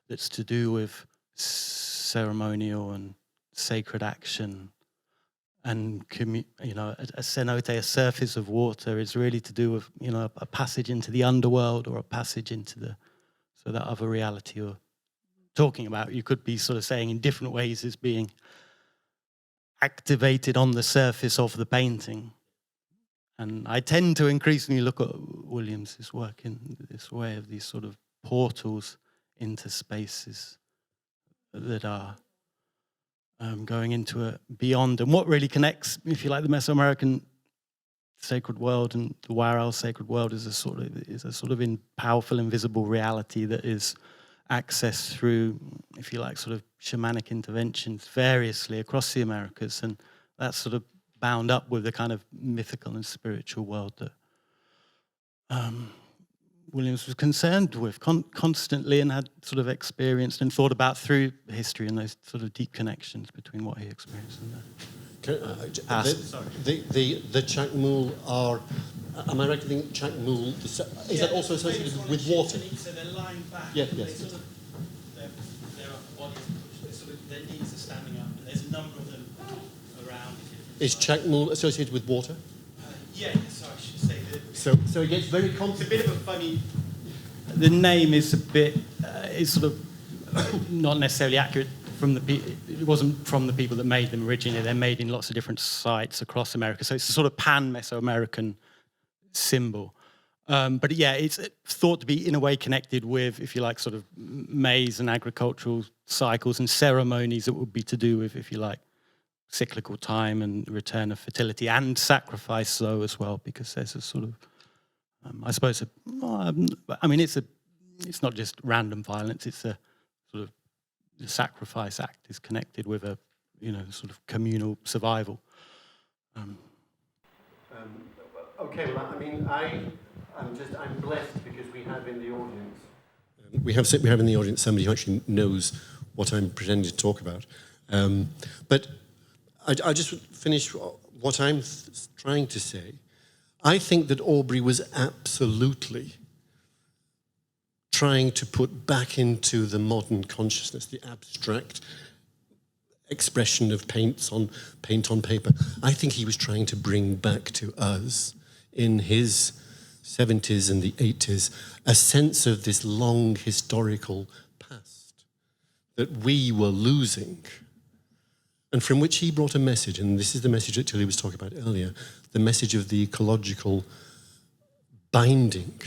that's to do with ceremonial and sacred action. And, a cenote, a surface of water, is really to do with, a passage into the underworld or a passage into that other reality you're talking about. You could be sort of saying in different ways is being activated on the surface of the painting. And I tend to increasingly look at Williams's work in this way, of these sort of portals into spaces that are going into a beyond. And what really connects, if you like, the Mesoamerican sacred world and the Wairau sacred world is a sort of powerful, invisible reality that is accessed through, if you like, sort of shamanic interventions variously across the Americas, and that's sort of bound up with the kind of mythical and spiritual world that Williams was concerned with constantly, and had sort of experienced and thought about through history, and those sort of deep connections between what he experienced and the Chakmool are. Am I right to think Chakmool is that also associated with water? So they're lying back. Yes. Their bodies, their knees are standing up, and there's a number of them around. Is Chakmool associated with water? Yeah, sorry, I should say that. So it gets very It's a complicated. bit of a funny. The name is a bit. It's sort of not necessarily accurate from the. It wasn't from the people that made them originally. They're made in lots of different sites across America. So it's a sort of pan-Mesoamerican symbol. But yeah, it's thought to be in a way connected with, if you like, sort of maize and agricultural cycles and ceremonies that would be to do with, if you like, cyclical time and return of fertility and sacrifice, though, as well, because there's a sort of, I suppose, it's not just random violence. It's a sort of the sacrifice act is connected with a, sort of communal survival. Okay, well, I mean, I'm blessed because we have in the audience. We have in the audience somebody who actually knows what I'm pretending to talk about. But I just finish what I'm trying to say. I think that Aubrey was absolutely trying to put back into the modern consciousness the abstract expression of paint on paper. I think he was trying to bring back to us in his 70s and the 80s a sense of this long historical past that we were losing, and from which he brought a message, and this is the message that Tilly was talking about earlier, the message of the ecological binding.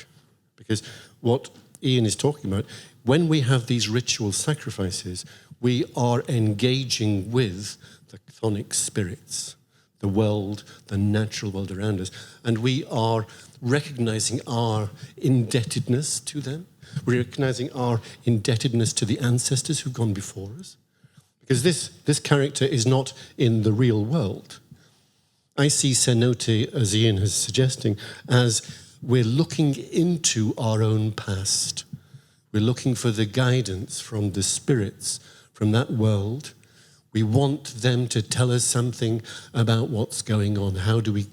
Because what Ian is talking about, when we have these ritual sacrifices, we are engaging with the chthonic spirits, the world, the natural world around us, and we are recognizing our indebtedness to them. We're recognizing our indebtedness to the ancestors who've gone before us. Because this character is not in the real world. I see Cenote, as Ian is suggesting, as we're looking into our own past. We're looking for the guidance from the spirits, from that world. We want them to tell us something about what's going on. How do we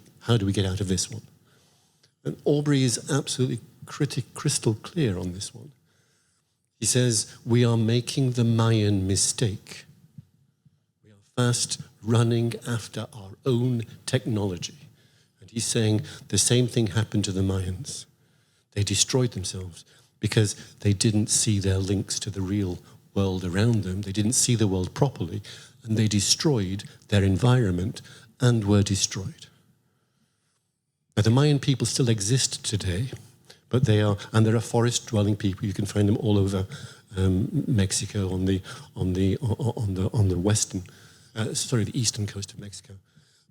get out of this one? And Aubrey is absolutely crystal clear on this one. He says, we are making the Mayan mistake. We are fast running after our own technology. And he's saying the same thing happened to the Mayans. They destroyed themselves because they didn't see their links to the real world around them. They didn't see the world properly, and they destroyed their environment and were destroyed. Now, the Mayan people still exist today, but there are forest-dwelling people. You can find them all over Mexico on the the eastern coast of Mexico.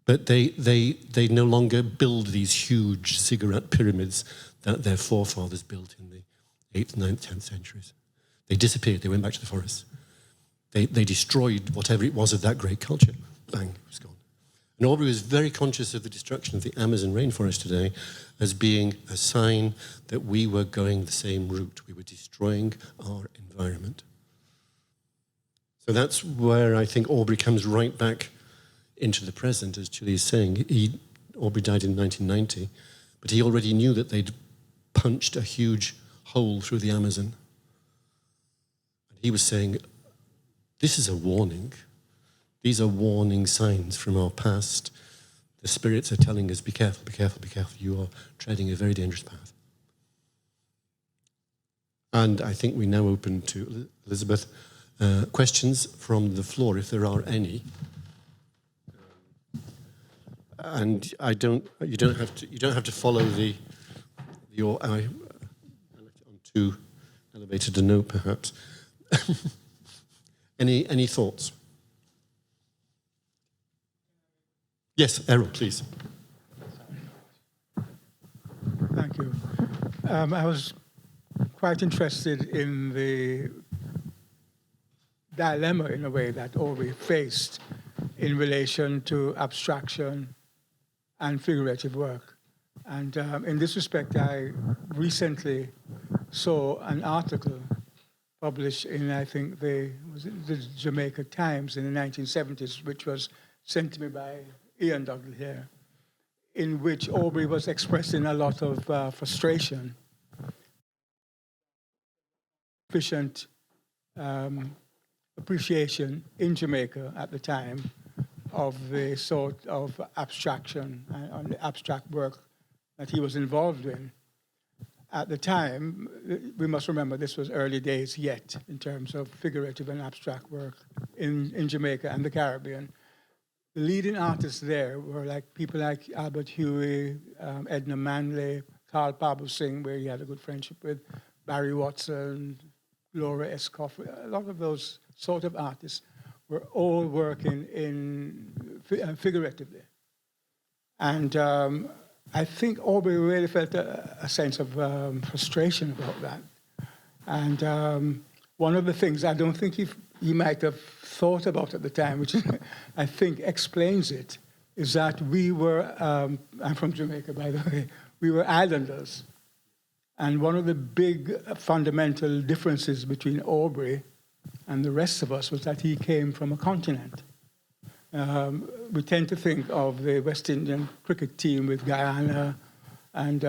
But they no longer build these huge ziggurat pyramids that their forefathers built in the 8th, 9th, 10th centuries. They disappeared. They went back to the forests. They destroyed whatever it was of that great culture. Bang, it was gone. And Aubrey was very conscious of the destruction of the Amazon rainforest today as being a sign that we were going the same route. We were destroying our environment. So that's where I think Aubrey comes right back into the present, as Chile is saying. Aubrey died in 1990, but he already knew that they'd punched a huge hole through the Amazon. And he was saying, this is a warning. These are warning signs from our past. The spirits are telling us, be careful, be careful, be careful. You are treading a very dangerous path. And I think we now open to Elisabeth. Questions from the floor, if there are any. And you don't have to follow your. I left it on too elevated a note, perhaps. Any thoughts? Yes, Errol, please. Thank you. I was quite interested in the dilemma, in a way, that Aubrey faced in relation to abstraction and figurative work. And in this respect, I recently saw an article published in, I think, the Jamaica Times in the 1970s, which was sent to me by Ian Dudley here, in which Aubrey was expressing a lot of frustration, sufficient appreciation in Jamaica at the time of the sort of abstraction and the abstract work that he was involved in. At the time, we must remember this was early days yet in terms of figurative and abstract work in Jamaica and the Caribbean. The leading artists there were people like Albert Huey, Edna Manley, Carl Pablo Singh, where he had a good friendship with, Barry Watson, Laura Escoff. A lot of those sort of artists were all working in figuratively. And I think Aubrey really felt a sense of frustration about that. And one of the things I don't think he might have thought about at the time, which I think explains it, is that we were, I'm from Jamaica, by the way, we were islanders. And one of the big fundamental differences between Aubrey and the rest of us was that he came from a continent. We tend to think of the West Indian cricket team with Guyana and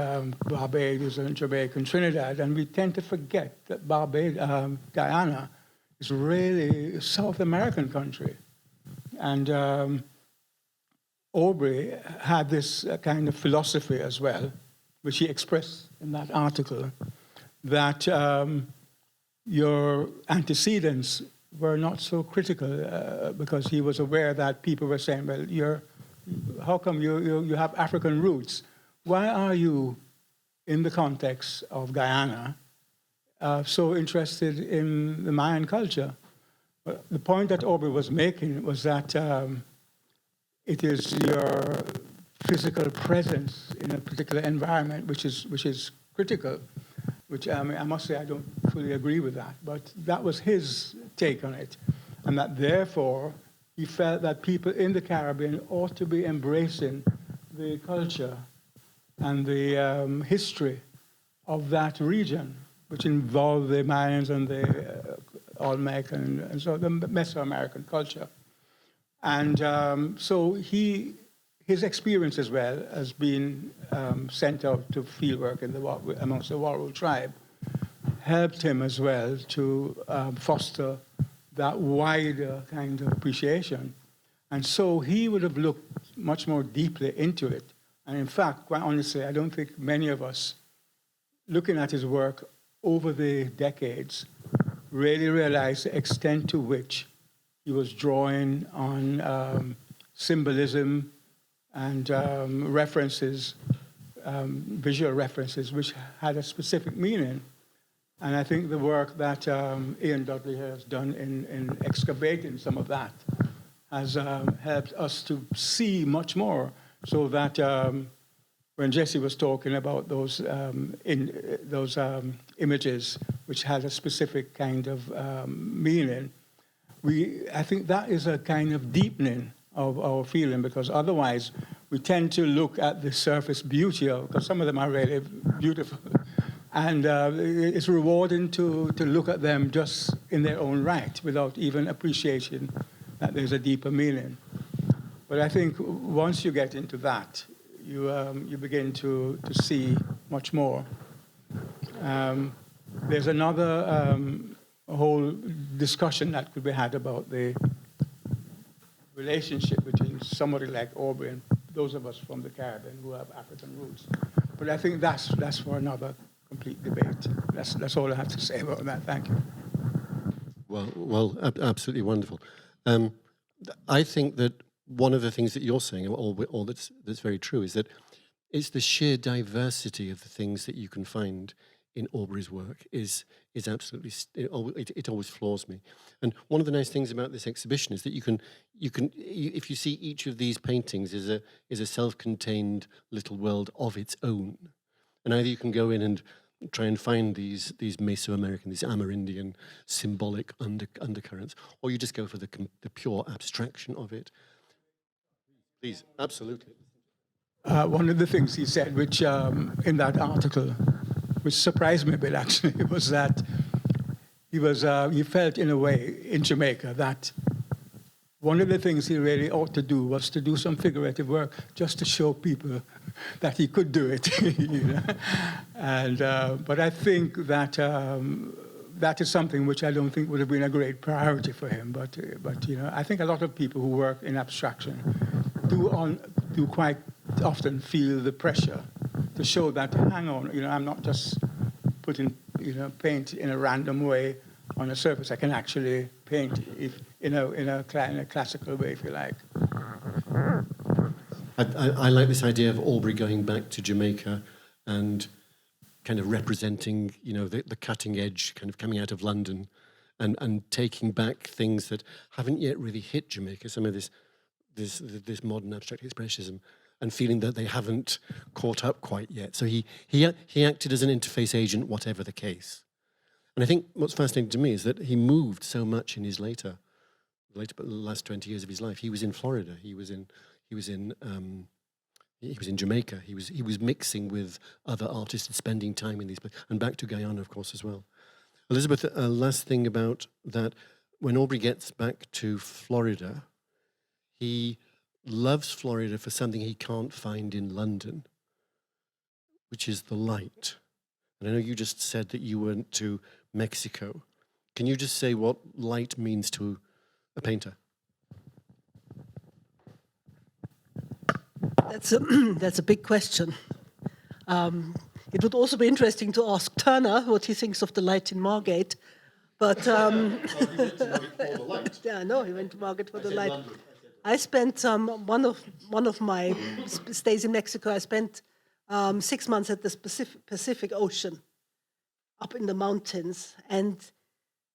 Barbados and Jamaica and Trinidad, and we tend to forget that Guyana is really a South American country. And Aubrey had this kind of philosophy as well, which he expressed in that article, that your antecedents were not so critical because he was aware that people were saying, well, how come you have African roots? Why are you, in the context of Guyana, so interested in the Mayan culture? The point that Aubrey was making was that it is your physical presence in a particular environment which is critical, which I must say I don't fully agree with that, but that was his take on it, and that therefore he felt that people in the Caribbean ought to be embracing the culture and the history of that region, which involved the Mayans and the Olmec and so the Mesoamerican culture. And so his experience as well as being sent out to fieldwork amongst the Wairau tribe helped him as well to foster that wider kind of appreciation. And so he would have looked much more deeply into it. And in fact, quite honestly, I don't think many of us, looking at his work over the decades, really realized the extent to which he was drawing on symbolism and references, visual references, which had a specific meaning. And I think the work that Ian Dudley has done in excavating some of that has helped us to see much more, so that when Jesse was talking about those images which had a specific kind of meaning, I think that is a kind of deepening of our feeling, because otherwise we tend to look at the surface beauty of, because some of them are really beautiful, and it's rewarding to look at them just in their own right without even appreciating that there's a deeper meaning. But I think once you get into that, you begin to see much more. There's another whole discussion that could be had about the relationship between somebody like Aubrey and those of us from the Caribbean who have African roots. But I think that's for another complete debate. That's all I have to say about that. Thank you. Well, absolutely wonderful. I think that one of the things that you're saying, all that's very true, is that it's the sheer diversity of the things that you can find in Aubrey's work is absolutely, it always floors me. And one of the nice things about this exhibition is that you can if you see each of these paintings is a self-contained little world of its own, and either you can go in and try and find these Mesoamerican, these Amerindian symbolic undercurrents, or you just go for the pure abstraction of it. Please, absolutely. One of the things he said, which in that article, which surprised me a bit actually, was that he felt in a way in Jamaica that one of the things he really ought to do was to do some figurative work just to show people that he could do it. You know? And, but I think that that is something which I don't think would have been a great priority for him. But you know, I think a lot of people who work in abstraction do quite often feel the pressure to show that, hang on, you know, I'm not just putting, you know, paint in a random way on a surface. I can actually paint in a classical way, if you like. I like this idea of Aubrey going back to Jamaica and kind of representing, you know, the cutting edge, kind of coming out of London and taking back things that haven't yet really hit Jamaica, some of this modern abstract expressionism, and feeling that they haven't caught up quite yet. So he acted as an interface agent, whatever the case. And I think what's fascinating to me is that he moved so much in his later last 20 years of his life. He was in Florida. He was in Jamaica. He was mixing with other artists and spending time in these places, and back to Guyana, of course, as well. Elisabeth, last thing about that: when Aubrey gets back to Florida, he loves Florida for something he can't find in London, which is the light. And I know you just said that you went to Mexico. Can you just say what light means to a painter? That's a big question. It would also be interesting to ask Turner what he thinks of the light in Margate. But yeah, no, he went to Margate for the light. I spent one of my stays in Mexico. I spent 6 months at the Pacific Ocean, up in the mountains, and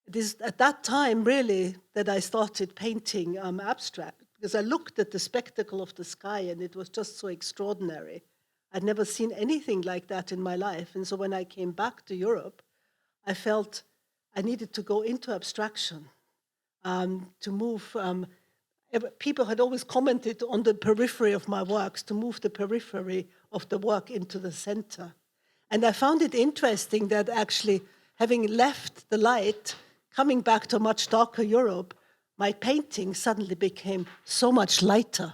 it is at that time really that I started painting abstract, because I looked at the spectacle of the sky and it was just so extraordinary. I'd never seen anything like that in my life, and so when I came back to Europe, I felt I needed to go into abstraction, to move. People had always commented on the periphery of my works, to move the periphery of the work into the center. And I found it interesting that actually, having left the light, coming back to a much darker Europe, my painting suddenly became so much lighter.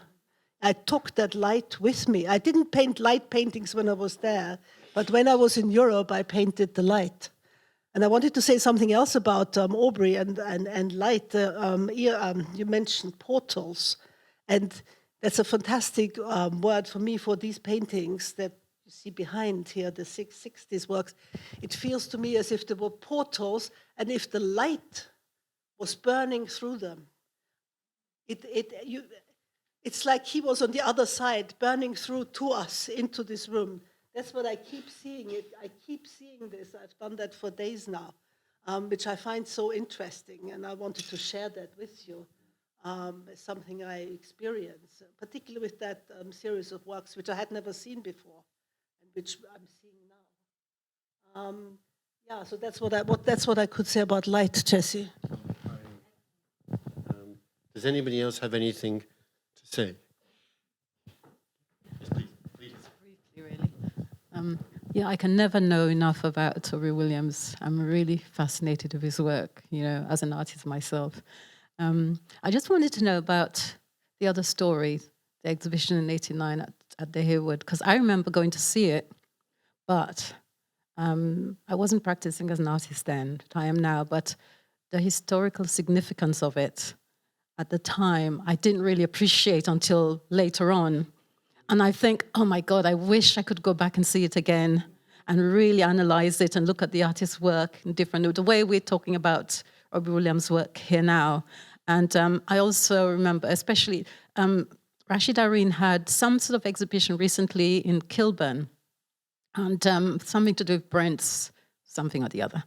I took that light with me. I didn't paint light paintings when I was there, but when I was in Europe, I painted the light. And I wanted to say something else about Aubrey and light. You mentioned portals, and that's a fantastic word for me for these paintings that you see behind here, the 60s works. It feels to me as if there were portals, and if the light was burning through them, it's like he was on the other side, burning through to us into this room. That's what I keep seeing. I keep seeing this. I've done that for days now, which I find so interesting, and I wanted to share that with you. As something I experienced, particularly with that series of works which I had never seen before, and which I'm seeing now. Yeah, so that's what I could say about light, Jesse. Does anybody else have anything to say? Yes, please. Briefly, really. Yeah, I can never know enough about Aubrey Williams. I'm really fascinated with his work, you know, as an artist myself. I just wanted to know about the other story, the exhibition in '89 at the Hayward, because I remember going to see it, but I wasn't practicing as an artist then, I am now, but the historical significance of it at the time, I didn't really appreciate until later on. And I think, oh my God, I wish I could go back and see it again and really analyze it and look at the artist's work in different, the way we're talking about Aubrey Williams' work here now. And I also remember, especially, Rashid Areen had some sort of exhibition recently in Kilburn, and something to do with Brent's something or the other.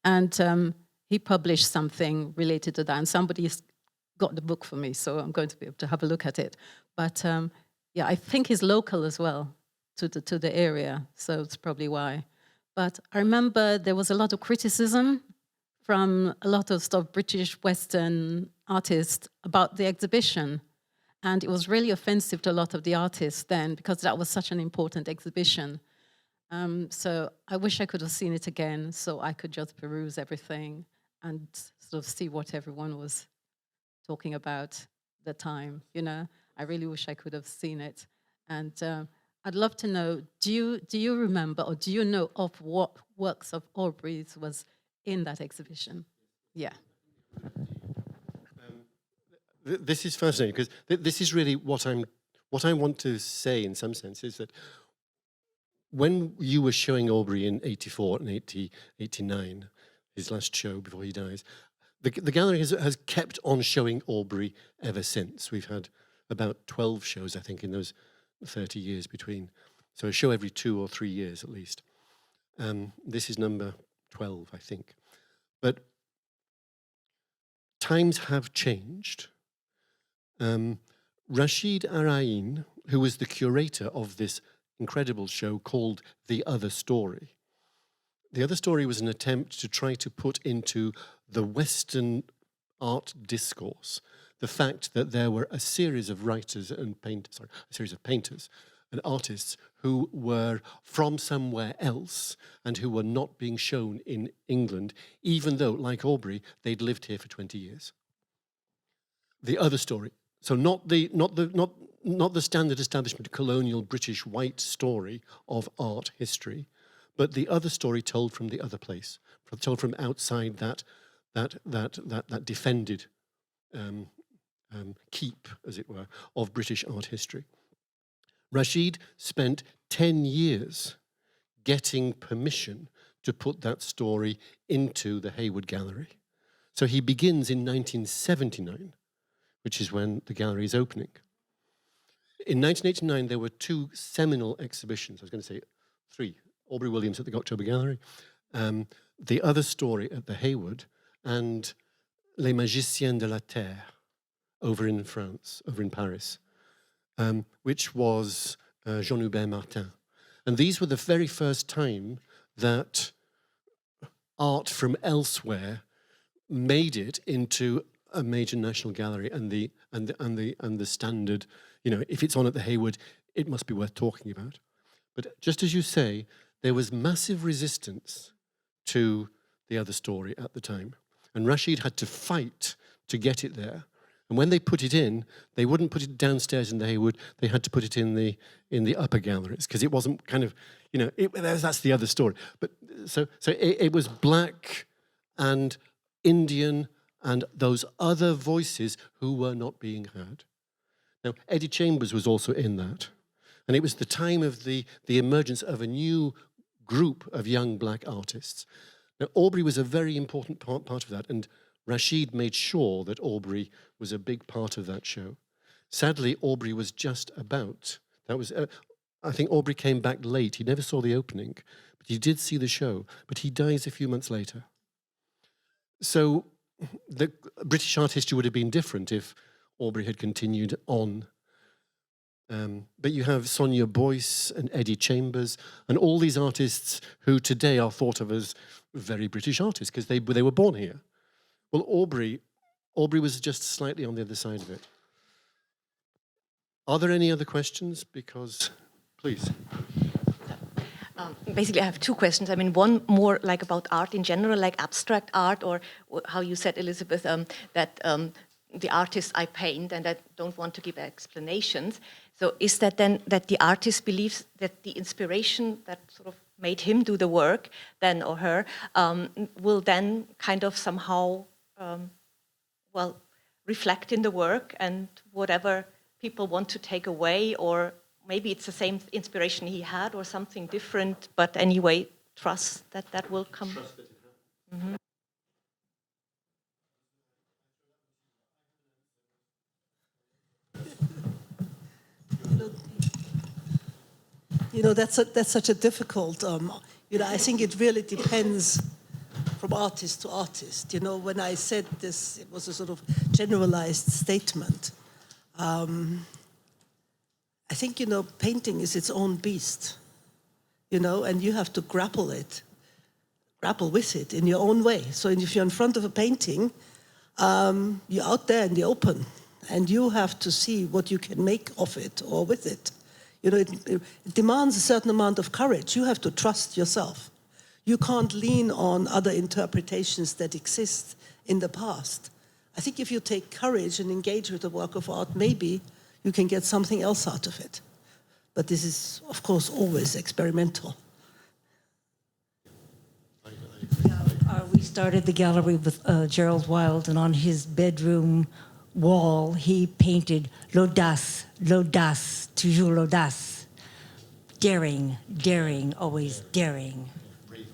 And he published something related to that, and somebody's got the book for me, so I'm going to be able to have a look at it. But yeah, I think he's local as well to the area, so it's probably why. But I remember there was a lot of criticism from a lot of sort of British Western artists about the exhibition. And it was really offensive to a lot of the artists then, because that was such an important exhibition. So I wish I could have seen it again so I could just peruse everything and sort of see what everyone was talking about at the time, you know. I really wish I could have seen it. And I'd love to know, do you remember or do you know of what works of Aubrey's was in that exhibition? Yeah. This is fascinating because this is really what I want to say in some sense is that when you were showing Aubrey in 84 and 89, his last show before he dies, the gallery has kept on showing Aubrey ever since. We've had about 12 shows, I think, in those 30 years between. So a show every 2 or 3 years at least. This is number 12, I think. But times have changed. Rashid Arain, who was the curator of this incredible show called The Other Story. The Other Story was an attempt to try to put into the Western art discourse the fact that there were a series of writers and a series of painters and artists who were from somewhere else and who were not being shown in England, even though, like Aubrey, they'd lived here for 20 years. The Other Story. So not the standard establishment colonial British white story of art history, but the other story told from the other place, told from outside that defended keep, as it were, of British art history. Rashid spent 10 years getting permission to put that story into the Hayward Gallery. So he begins in 1979, which is when the gallery is opening. In 1989, there were 2 seminal exhibitions. I was going to say 3. Aubrey Williams at the October Gallery, The Other Story at the Hayward, and Les Magiciens de la Terre over in France, over in Paris, which was Jean-Hubert Martin. And these were the very first time that art from elsewhere made it into a major national gallery and the standard, you know, if it's on at the Hayward, it must be worth talking about. But just as you say, there was massive resistance to The Other Story at the time. And Rashid had to fight to get it there. And when they put it in, they wouldn't put it downstairs in the Hayward, they had to put it in the upper galleries, because it wasn't kind of, you know, that's the other story. But so it was black and Indian and those other voices who were not being heard. Now, Eddie Chambers was also in that. And it was the time of the emergence of a new group of young black artists. Now, Aubrey was a very important part of that, and Rashid made sure that Aubrey was a big part of that show. Sadly, Aubrey was just about. I think Aubrey came back late. He never saw the opening, but he did see the show. But he dies a few months later. So the British art history would have been different if Aubrey had continued on. But you have Sonia Boyce and Eddie Chambers and all these artists who today are thought of as very British artists because they were born here. Well, Aubrey was just slightly on the other side of it. Are there any other questions? Because, please. Basically, I have 2 questions. I mean, one more like about art in general, like abstract art, or how you said, Elisabeth, that the artists I paint and I don't want to give explanations. So is that then that the artist believes that the inspiration that sort of made him do the work, then or her, will then kind of somehow, reflect in the work, and whatever people want to take away, or maybe it's the same inspiration he had or something different, but anyway, trust that that will come. Trust that it happened. Mm-hmm. You know, that's such a difficult, I think it really depends from artist to artist. You know, when I said this, it was a sort of generalized statement. I think, painting is its own beast, and you have to grapple with it in your own way. So if you're in front of a painting, you're out there in the open, and you have to see what you can make of it or with it. You know, it demands a certain amount of courage. You have to trust yourself. You can't lean on other interpretations that exist in the past. I think if you take courage and engage with a work of art, maybe you can get something else out of it. But this is, of course, always experimental. We started the gallery with Gerald Wilde, and on his bedroom wall, he painted l'audace, l'audace, toujours l'audace. Daring, daring, always daring. Bravery,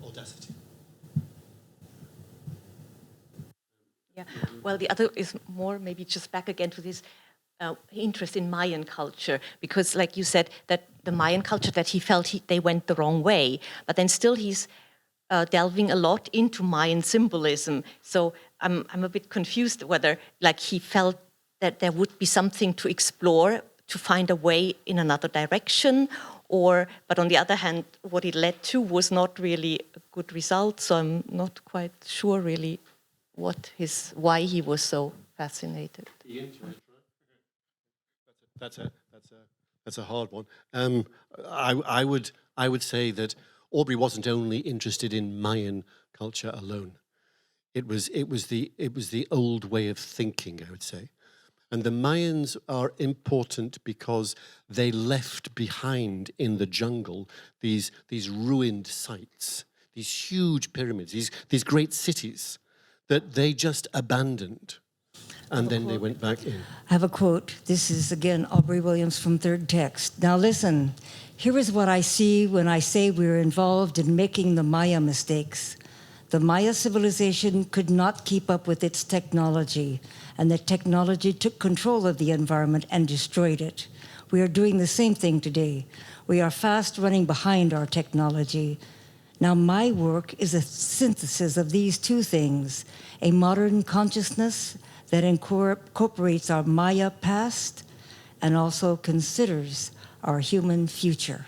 audacity. Yeah, well, the other is more maybe just back again to this interest in Mayan culture, because like you said, that the Mayan culture, that he felt they went the wrong way, but then still he's delving a lot into Mayan symbolism. So I'm a bit confused whether like he felt that there would be something to explore, to find a way in another direction, but on the other hand, what it led to was not really a good result. So I'm not quite sure really why he was so fascinated. That's a hard one. I would say that Aubrey wasn't only interested in Mayan culture alone. It was the old way of thinking, I would say. And the Mayans are important because they left behind in the jungle these ruined sites, these huge pyramids, these great cities that they just abandoned. And then they went back in. I have a quote. This is, again, Aubrey Williams from Third Text. Now listen, here is what I see when I say we're involved in making the Maya mistakes. The Maya civilization could not keep up with its technology, and the technology took control of the environment and destroyed it. We are doing the same thing today. We are fast running behind our technology. Now my work is a synthesis of these two things, a modern consciousness that incorporates our Maya past and also considers our human future.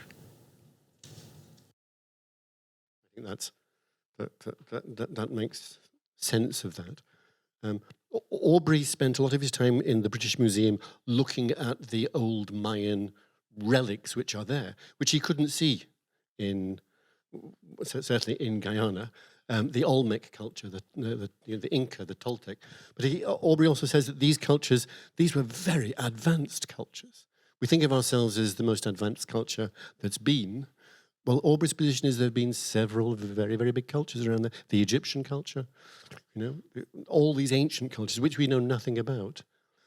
I think that makes sense of that. Aubrey spent a lot of his time in the British Museum looking at the old Mayan relics which are there, which he couldn't see certainly in Guyana. The Olmec culture, the Inca, the Toltec. But Aubrey also says that these cultures, these were very advanced cultures. We think of ourselves as the most advanced culture that's been. Well, Aubrey's position is there have been several very, very big cultures around there. The Egyptian culture, all these ancient cultures, which we know nothing about.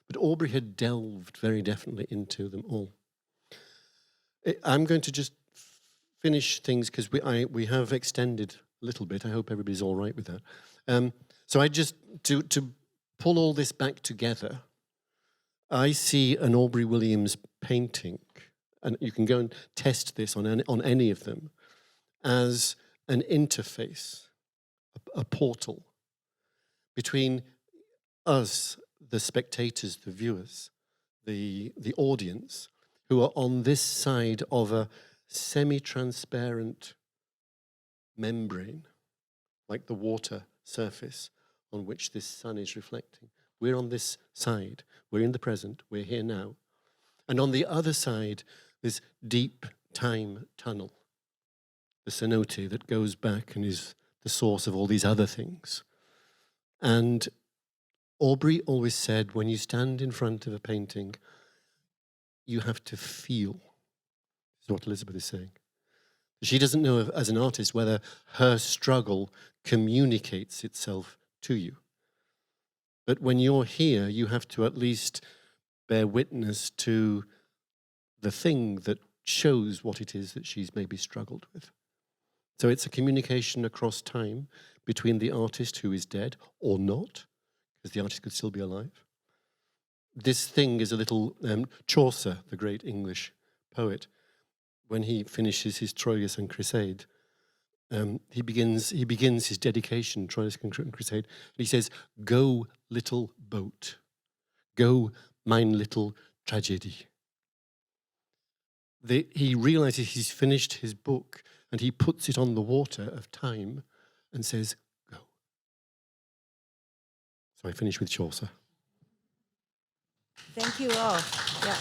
But Aubrey had delved very definitely into them all. I'm going to just finish things because we have extended a little bit. I hope everybody's all right with that. So I just, to pull all this back together, I see an Aubrey Williams painting, and you can go and test this on any of them, as an interface, a portal between us, the spectators, the viewers, the audience, who are on this side of a semi-transparent membrane, like the water surface on which this sun is reflecting. We're on this side. We're in the present. We're here now. And on the other side, this deep time tunnel, the cenote that goes back and is the source of all these other things. And Aubrey always said, when you stand in front of a painting, you have to feel. This is what Elisabeth is saying. She doesn't know, as an artist, whether her struggle communicates itself to you. But when you're here, you have to at least bear witness to the thing that shows what it is that she's maybe struggled with. So it's a communication across time between the artist who is dead or not, because the artist could still be alive. This thing is a little Chaucer, the great English poet, when he finishes his Troilus and Crusade, he begins his dedication, Troilus and Crusade, and he says, "Go, little boat, go, mine little tragedy." He realizes he's finished his book, and he puts it on the water of time and says, "Go." So I finish with Chaucer. Thank you all. Yeah.